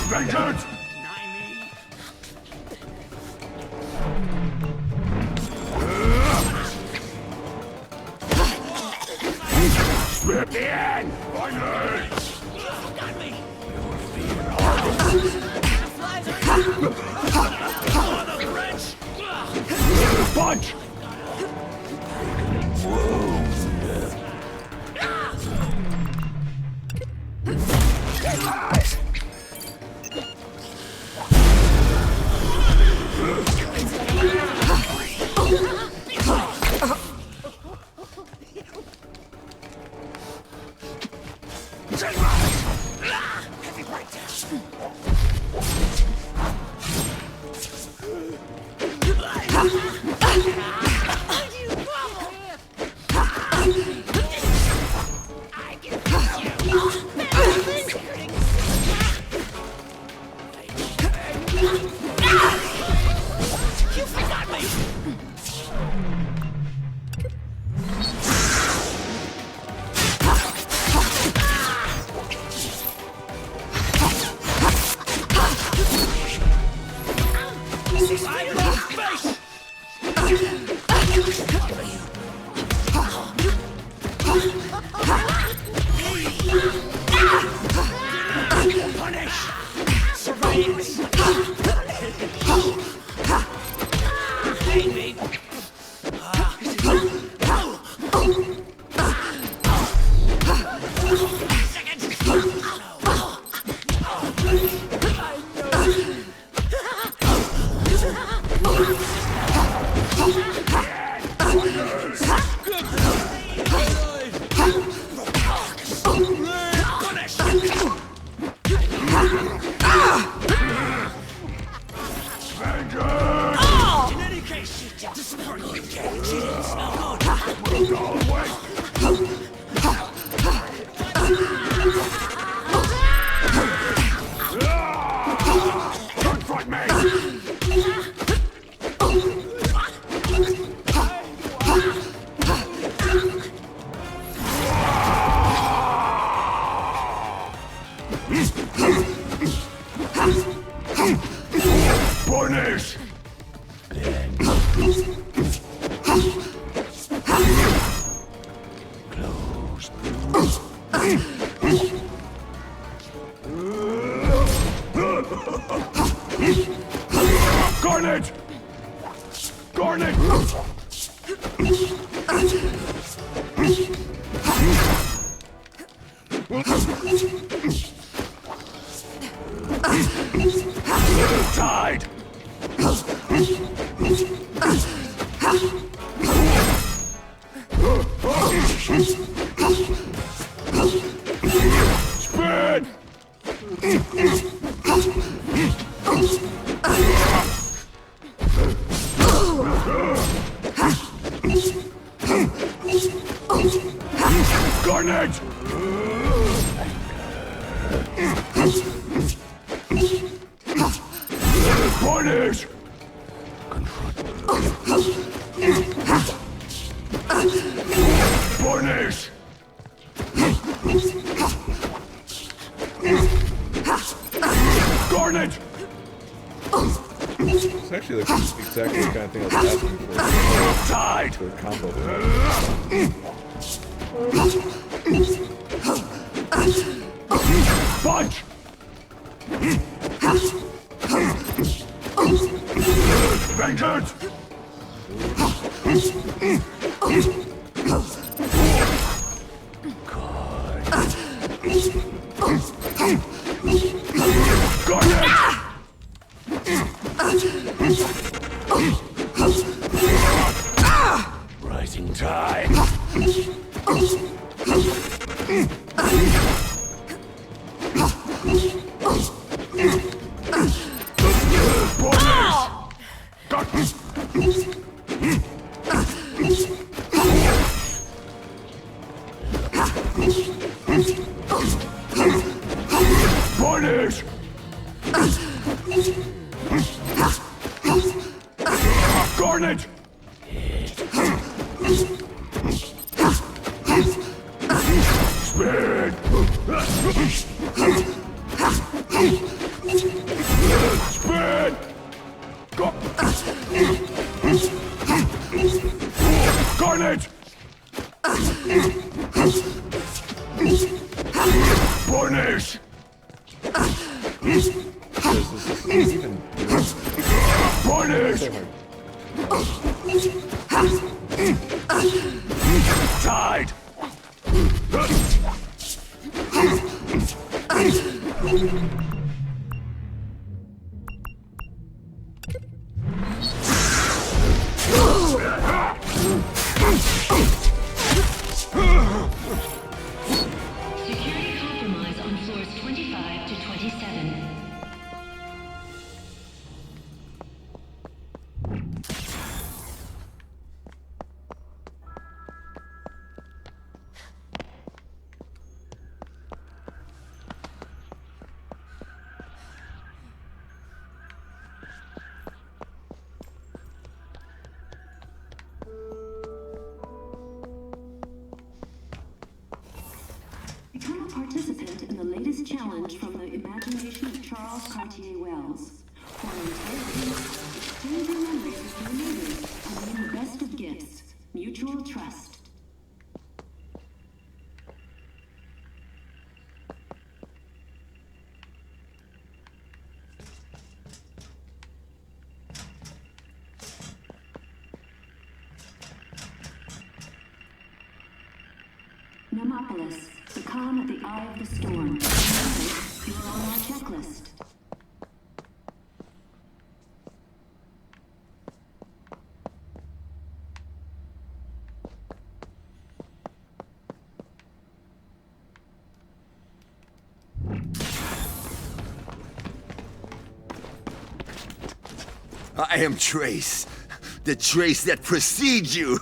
Vengeance! Spit the end! Finally! Got me! Your fear Punch! Heavy breakdown! Confront me! Punish! Garnet! Garnet! Tied! Spin! Garnet! Punish! Punish! Garnet! It's actually like exactly the kind of thing I was asking for. Tied! For a combo. Punch! Vengeance! Garnet! Rising tide! Punish! Garnet! Spin! Spin! Garnet! Punish! This is even Punish! Tied! Security compromise on floors 25 to 27. Become a participant in the latest challenge from the imagination of Charles Cartier Wells. For an entire week, exchange your memories with your neighbors and win the best of gifts, mutual trust. Nemopolis, the calm at the eye of the storm. You're on our checklist. I am Trace. The Trace that precedes you.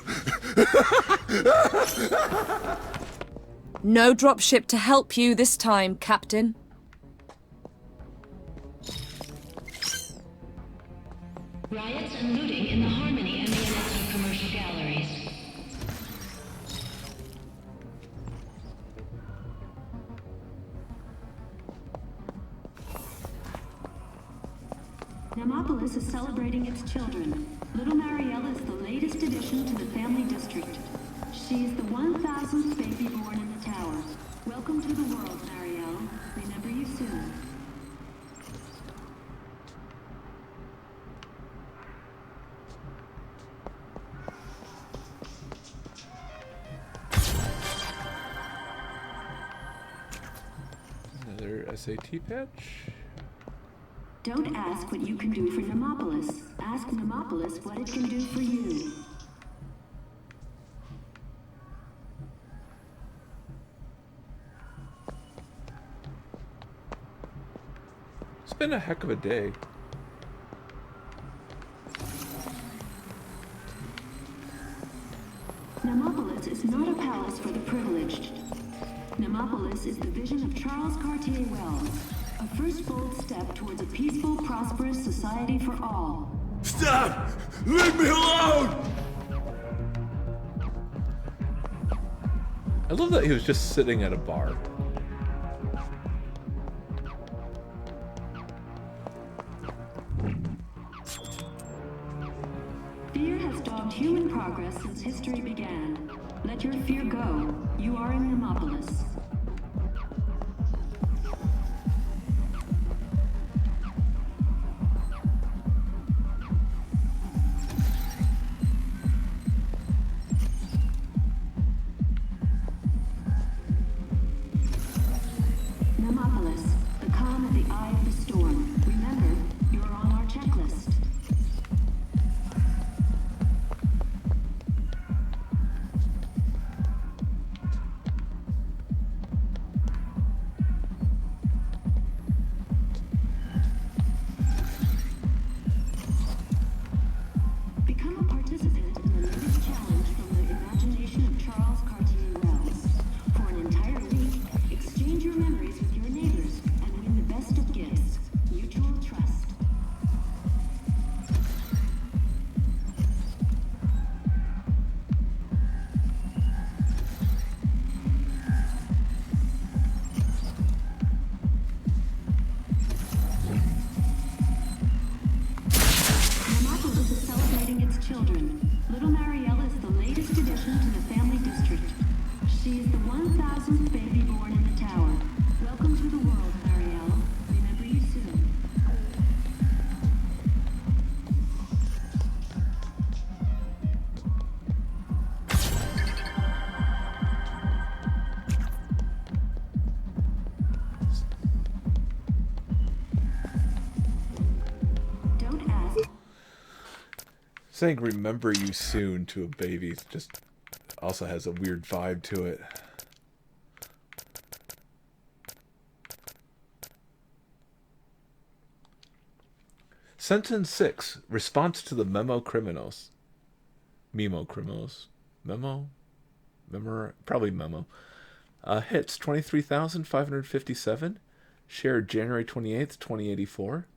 No dropship to help you this time, Captain. Riots and looting in the Harmony and the Annexo commercial galleries. Nemopolis is celebrating its children. Little Mariella is the latest addition to the family district. She is the 1000th baby born in the tower. Welcome to the world, Mariella. Remember you soon. Another SAT patch. Don't ask what you can do for Nemopolis. Ask Nemopolis what it can do for you. It's been a heck of a day. Nemopolis is not a palace for the privileged. Nemopolis is the vision of Charles Cartier Wells, a first bold step towards a peaceful, prosperous society for all. Stop! Leave me alone! I love that he was just sitting at a bar. Fear has dogged human progress since history began. Let your fear go. You are in Nemopolis. Nemopolis, the calm at the eye of the storm. Remember, you're on our checklist. Become a participant in the latest challenge from the imagination of Charles Cartier Wells. For an entire week, exchange your memories with your neighbors and win the best of gifts, mutual trust. Nemopolis is celebrating its children. Little Mariella is the latest addition to the family district. She is the 1000th baby born in the tower. Welcome to the world, Mariella. Remember you soon. Don't ask. Saying "remember you soon" to a baby just also has a weird vibe to it. Sentence 6. Response to the Memo Criminals. Memo Criminals. Memo? Probably Memo. Hits 23,557. Shared January 28th, 2084.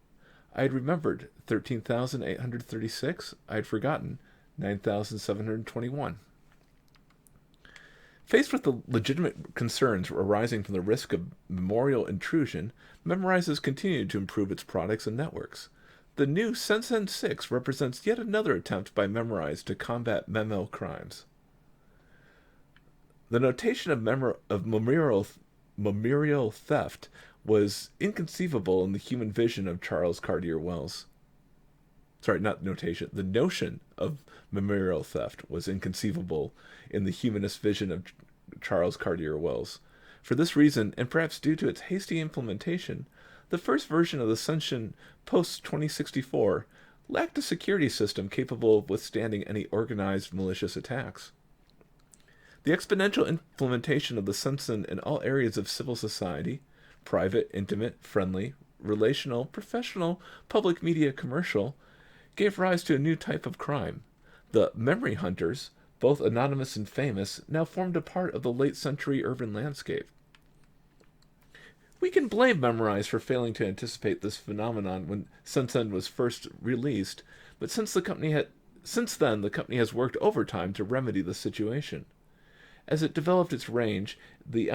I had remembered 13,836. I had forgotten 9,721. Faced with the legitimate concerns arising from the risk of memorial intrusion, Memorize has continued to improve its products and networks. The new Sentence 6 represents yet another attempt by Memorize to combat memo crimes. The notation of memorial theft was inconceivable in the human vision of Charles Cartier Wells. Sorry, not notation. The notion of memorial theft was inconceivable in the humanist vision of Charles Cartier Wells. For this reason, and perhaps due to its hasty implementation, the first version of the Ascension post-2064 lacked a security system capable of withstanding any organized malicious attacks. The exponential implementation of the Sensen in all areas of civil society, private, intimate, friendly, relational, professional, public media, commercial, gave rise to a new type of crime, the memory hunters, both anonymous and famous, now formed a part of the late-century urban landscape. We can blame Memorize for failing to anticipate this phenomenon when SenseN was first released, but since then the company has worked overtime to remedy the situation. As it developed its range, they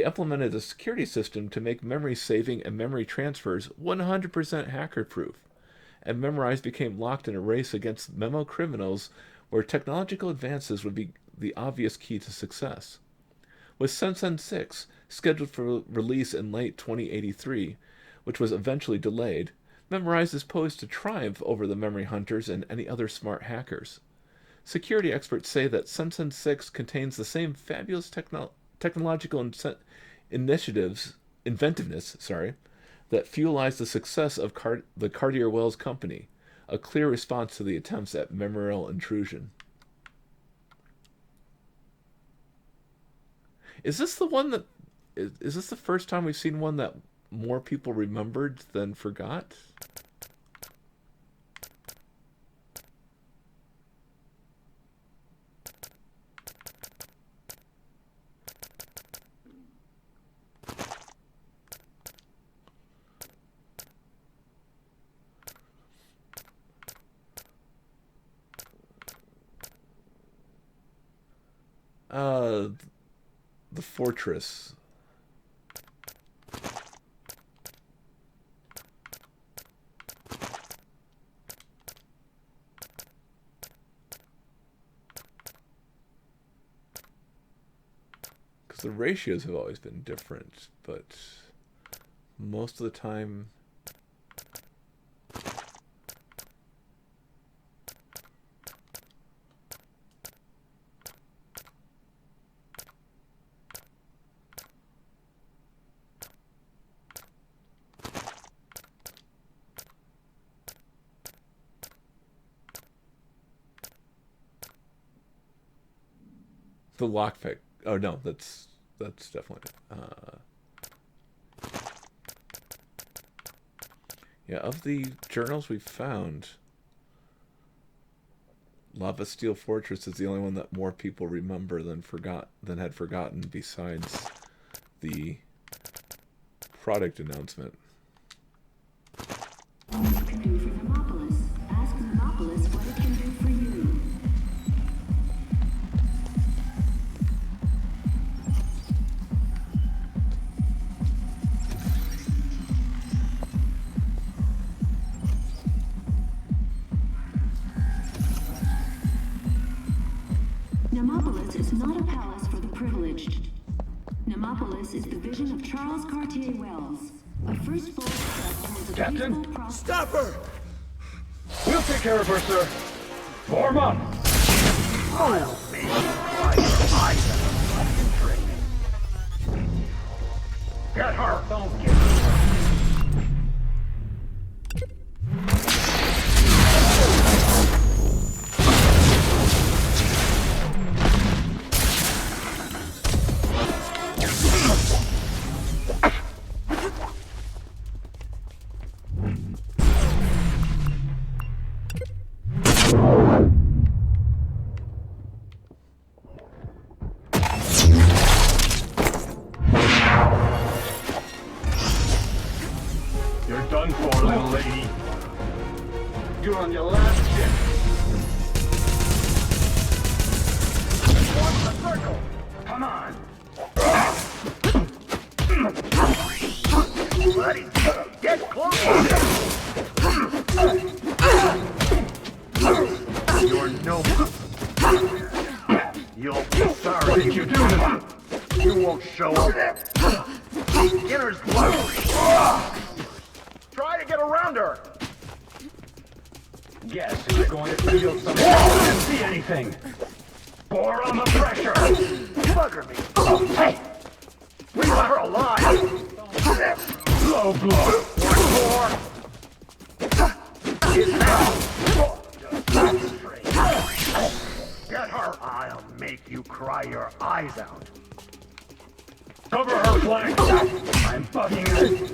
implemented a security system to make memory saving and memory transfers 100% hacker-proof, and Memorize became locked in a race against memo criminals where technological advances would be the obvious key to success. With SenseN 6, scheduled for release in late 2083, which was eventually delayed, Memorize is poised to triumph over the memory hunters and any other smart hackers. Security experts say that SenseN 6 contains the same fabulous technological inventiveness, that fuelized the success of the Cartier-Wells Company, a clear response to the attempts at memorial intrusion. Is this the first time we've seen one that more people remembered than forgot? The fortress. Because the ratios have always been different, but most of the time... The lockpick. Oh no, that's definitely. Yeah, of the journals we've found, Lava Steel Fortress is the only one that more people remember than had forgotten. Besides the product announcement. What can do for Nemopolis? Ask Nemopolis what it can do for you. Nemopolis is not a palace for the privileged. Nemopolis is the vision of Charles Cartier-Wells, a first bold step towards a Captain? peaceful process. Stop her! We'll take care of her, sir. Form up! I'll be Get her! Don't get You're done for, little lady. You're on your last ship. Watch the circle. Come on. Buddy, get closer. You're no. You'll be sorry. What did you do to them? You won't show up. Beginner's luck. Try to get around her! Guess you're going to feel something. I didn't see anything! Pour on the pressure! Bugger me! Hey! We want her alive! Low blow! One more! Is now! Get her! I'll make you cry your eyes out! Cover her flank! I'm bugging her!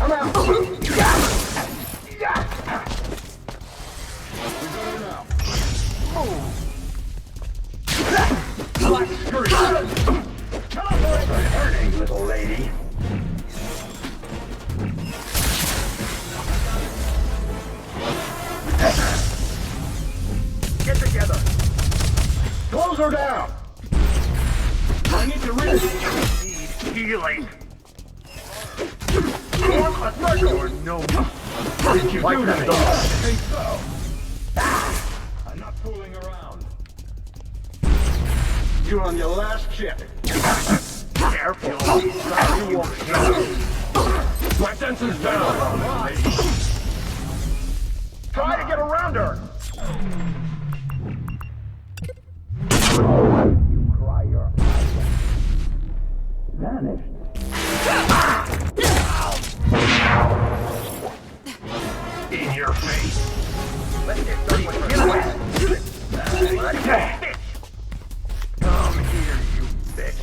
I'm out! her down! I need to really need healing. A threat or no? What did you do to me? I think so. I'm not fooling around. You're on your last chip. Careful. You won't show. My senses down. Try to get around her. You cry your eyes out. Vanished. In your face. Let's get started with bitch. Come here, you bitch.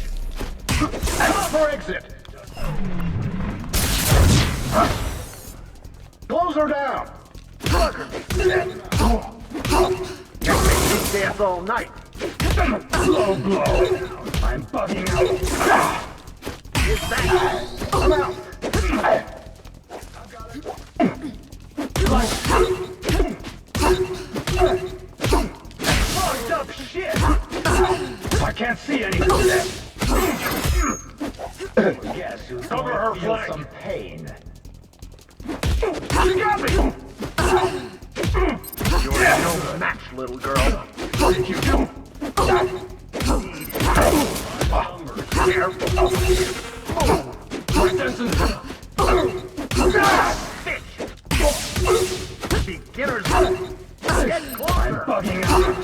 And for exit. Close her down. Plug her. Can't make me dance all night. Low blow. I'm bugging out. Is that? I'm out. Fucked up shit. I can't see anything. Guess who's cover her flank? Some pain. You got me. You're no match, little girl. What did you do? Careful. My senses. Bitch. Beginners. Get closer. I'm bugging out.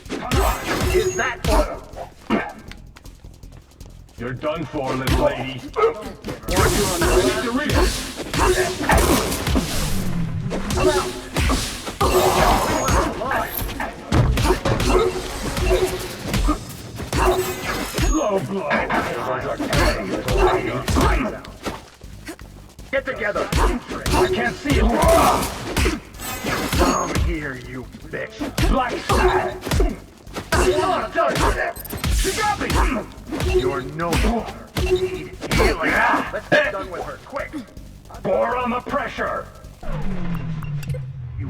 Come on. Is that all? You're done for, little lady. Want you on the way to read it. I'm out. Low blow. Get together. I can't see it. Come here, you bitch. Black side. Oh, done for them. She got me. You're no more. Need healing. Let's get done with her, quick. Pour on the pressure. You.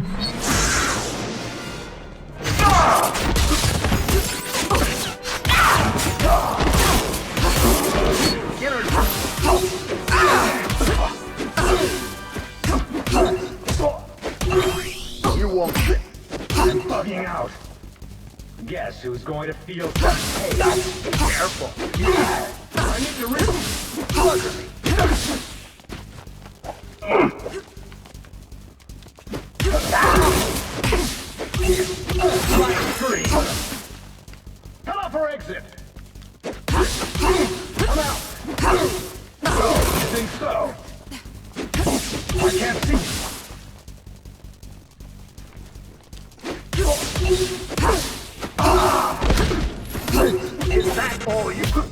You won't fit. I'm bugging out. Guess who's going to feel some pain? Careful. I need to plug her. Green. Cut off her exit. I'm out. You think so? I can't see. Is that all you could?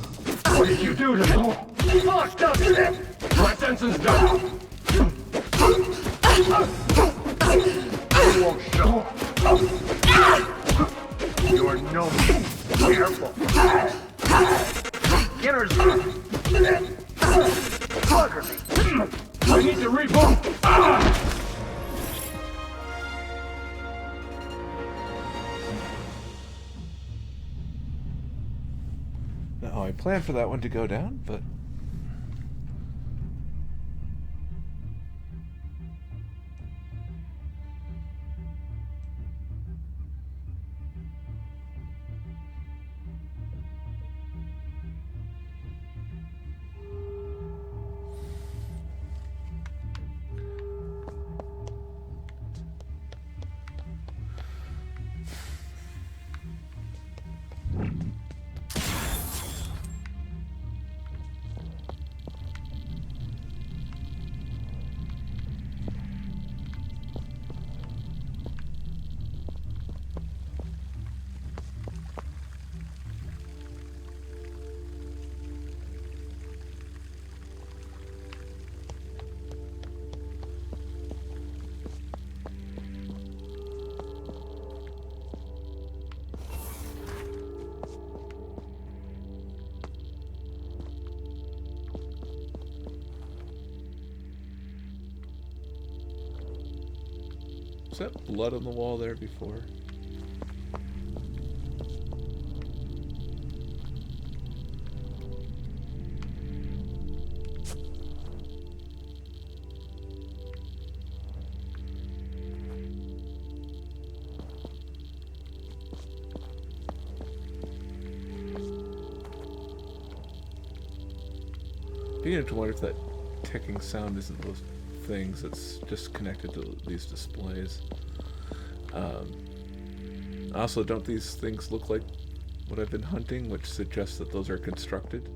What did you do to me? Fucked up shit. My senses down. You won't show. You're no careful. Beginners. Plug me. I need to reboot. Now, I planned for that one to go down, but Was that blood on the wall there before? Beginning to wonder if that ticking sound isn't those things that's just connected to these displays. Also, don't these things look like what I've been hunting, which suggests that those are constructed?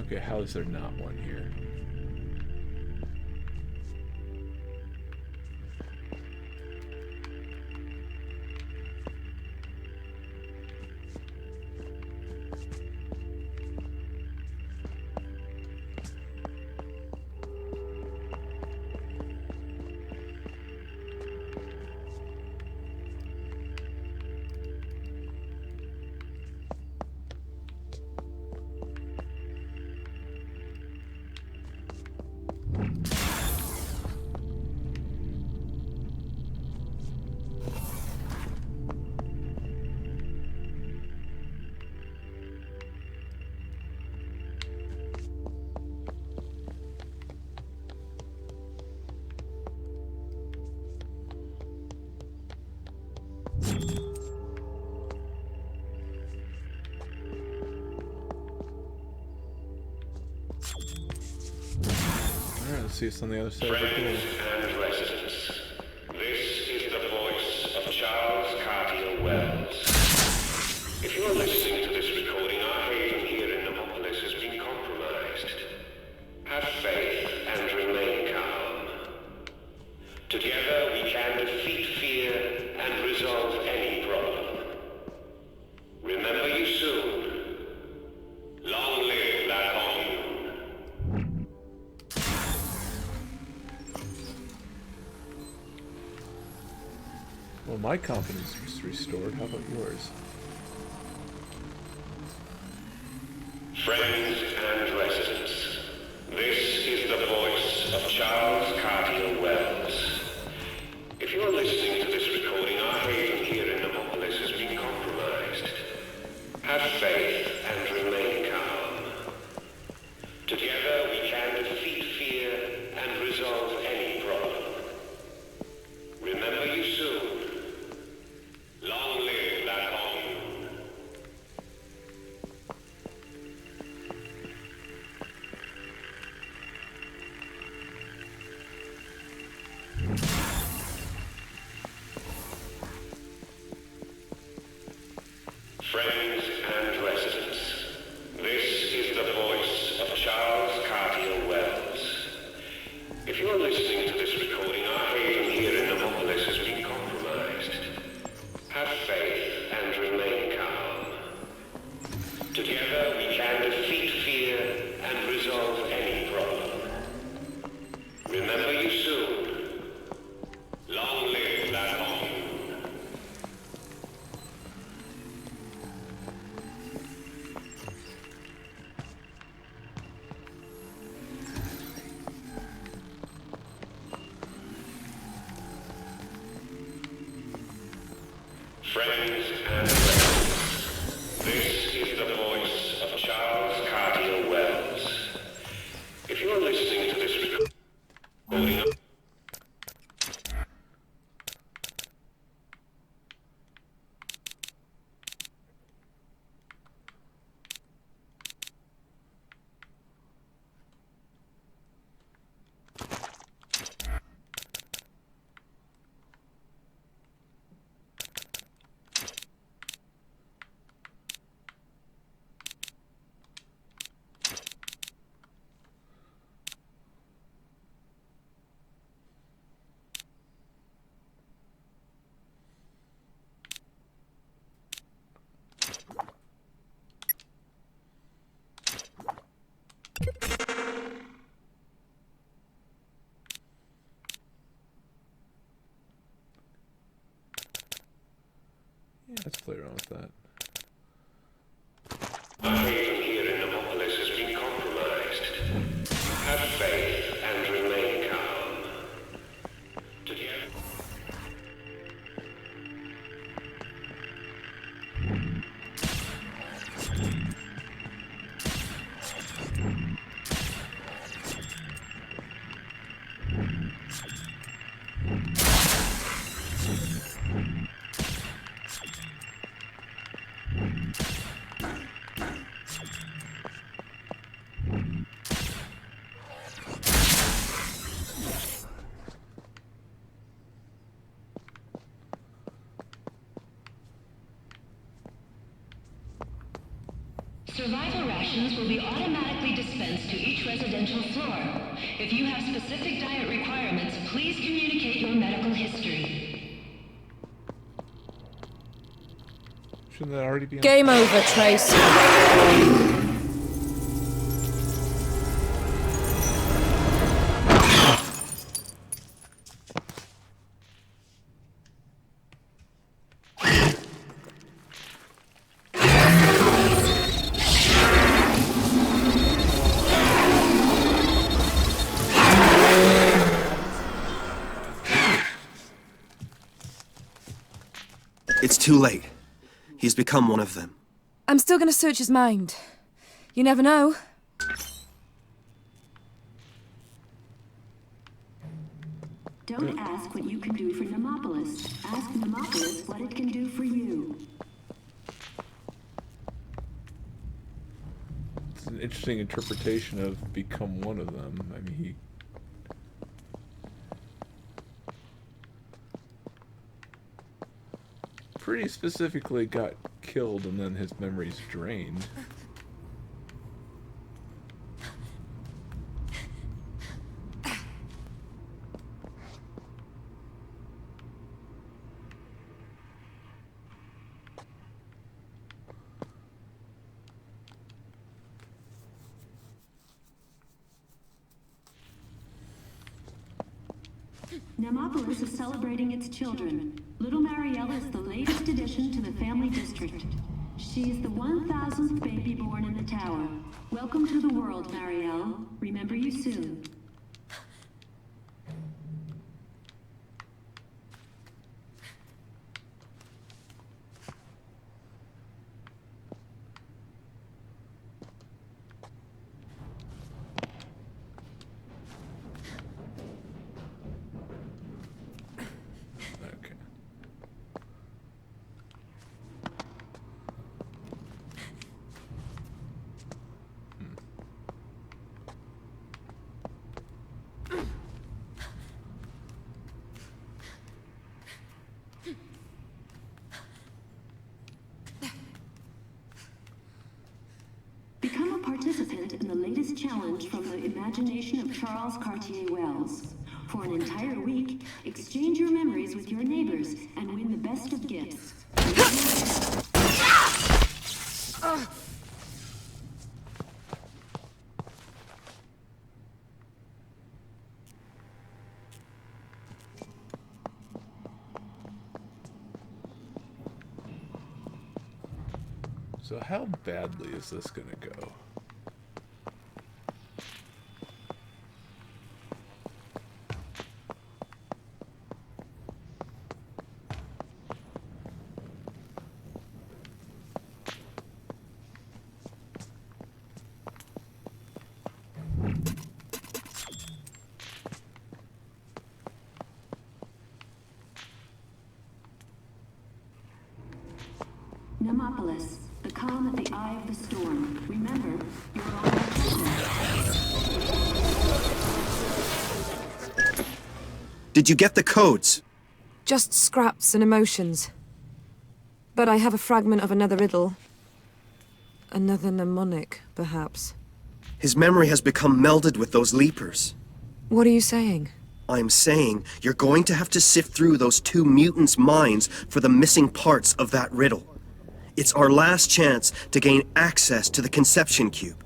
Okay, how is there not one here? Alright, let's see what's on the other side of the door. Friends and residents, this is the voice of Charles Cartier Wells. If you are listening to this recording, our haven here in Nemopolis has been compromised. Have faith and remain calm. Together we can defeat fear and resolve any problem. Remember you soon. Long live La Commune. Well, my confidence was restored. How about yours? Friends and residents, this is the voice of Charles Cartier Wells. If you are listening to this recording, our haven here in Nemopolis has been compromised. Have faith and remain calm. Together we can defeat fear and resolve any problem. Remember you soon. Long live La Commune. Friends and residents, this is the voice of Charles Cartier Wells. If you are listening to this recording, our haven here in Nemopolis has been compromised. Have faith and remain calm. Together we can defeat fear and resolve any problem. Remember you soon. Long live La Commune. Friends and residents, this is the voice of Charles Cartier Wells. If you are listening to this recording, Let's play around with that. Our haven here in Nemopolis has been compromised. Have faith and remain calm. Together. Survival rations will be automatically dispensed to each residential floor. If you have specific diet requirements, please communicate your medical history. Shouldn't that already be on? Game over, Trace. It's too late. He's become one of them. I'm still gonna search his mind. You never know. Don't ask what you can do for Nemopolis. Ask Nemopolis what it can do for you. It's an interesting interpretation of become one of them. I mean, he... pretty specifically got killed and then his memories drained. Nemopolis is celebrating its children. Little Marielle is the latest addition to the family district. She is the 1000th baby born in the tower. Welcome to the world, Marielle. Remember you soon. Become a participant in the latest challenge from the imagination of Charles Cartier Wells. For an entire week, exchange your memories with your neighbors and win the best of gifts. So how badly is this gonna go? Nemopolis, the calm at the eye of the storm. Remember, you're on vacation. Did you get the codes? Just scraps and emotions. But I have a fragment of another riddle. Another mnemonic, perhaps. His memory has become melded with those leapers. What are you saying? I'm saying you're going to have to sift through those two mutants' minds for the missing parts of that riddle. It's our last chance to gain access to the Conception Cube.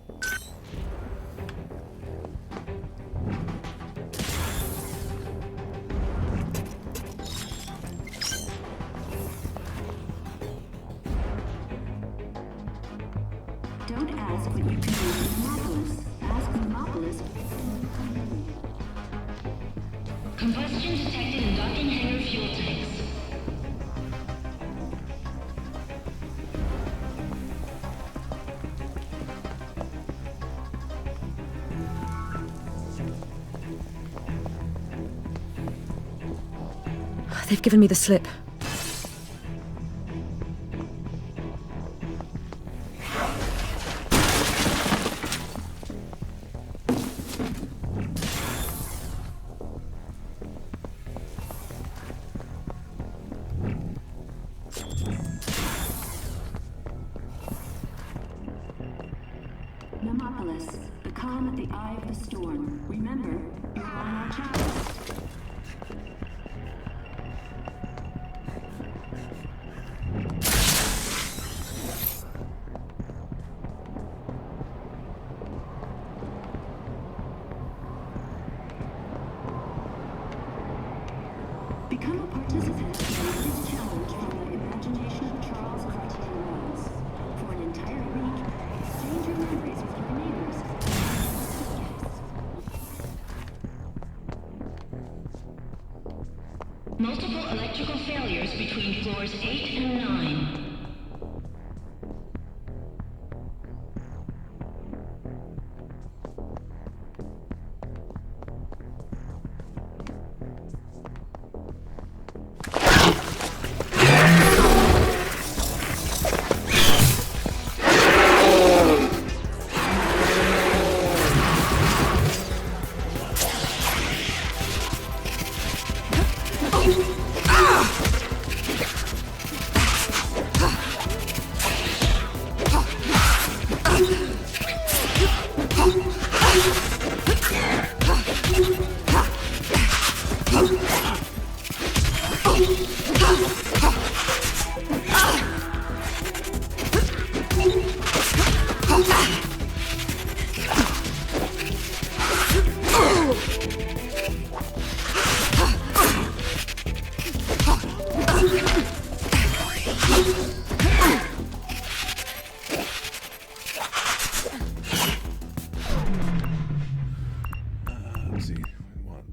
Combustion detected in docking hangar fuel tanks. They've given me the slip. Nemopolis, the calm at the eye of the storm. Remember, you're on our challenge. Become a participant in this challenge from the imagination of Charles Cartier Wells. For an entire week, exchange your memories with your neighbors. Multiple electrical failures between floors 8 and 9. Let's see. What?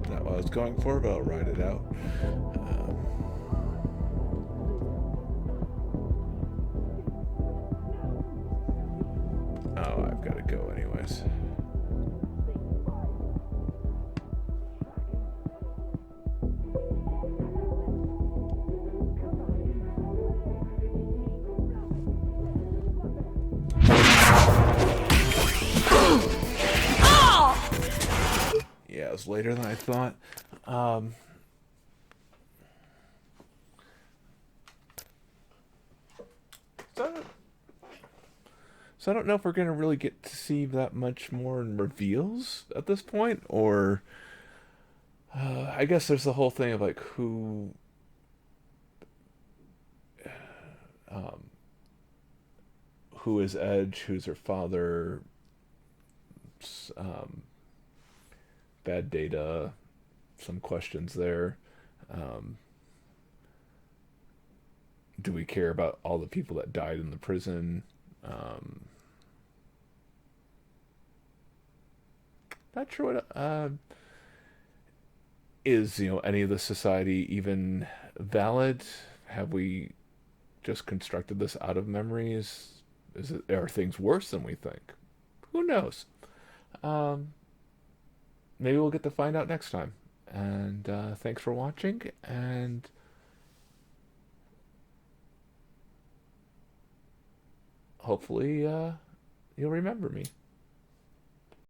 Not what I was going for, but I'll ride it out. Oh, I've got to go anyways. Yeah, it was later than I thought. So I don't know if we're going to really get to see that much more in reveals at this point, or I guess there's the whole thing of like who is Edge, who's her father, bad data, some questions there. Do we care about all the people that died in the prison? Not sure what is, any of the society even valid? Have we just constructed this out of memories? Are things worse than we think? Who knows? Maybe we'll get to find out next time. And thanks for watching, and hopefully you'll remember me.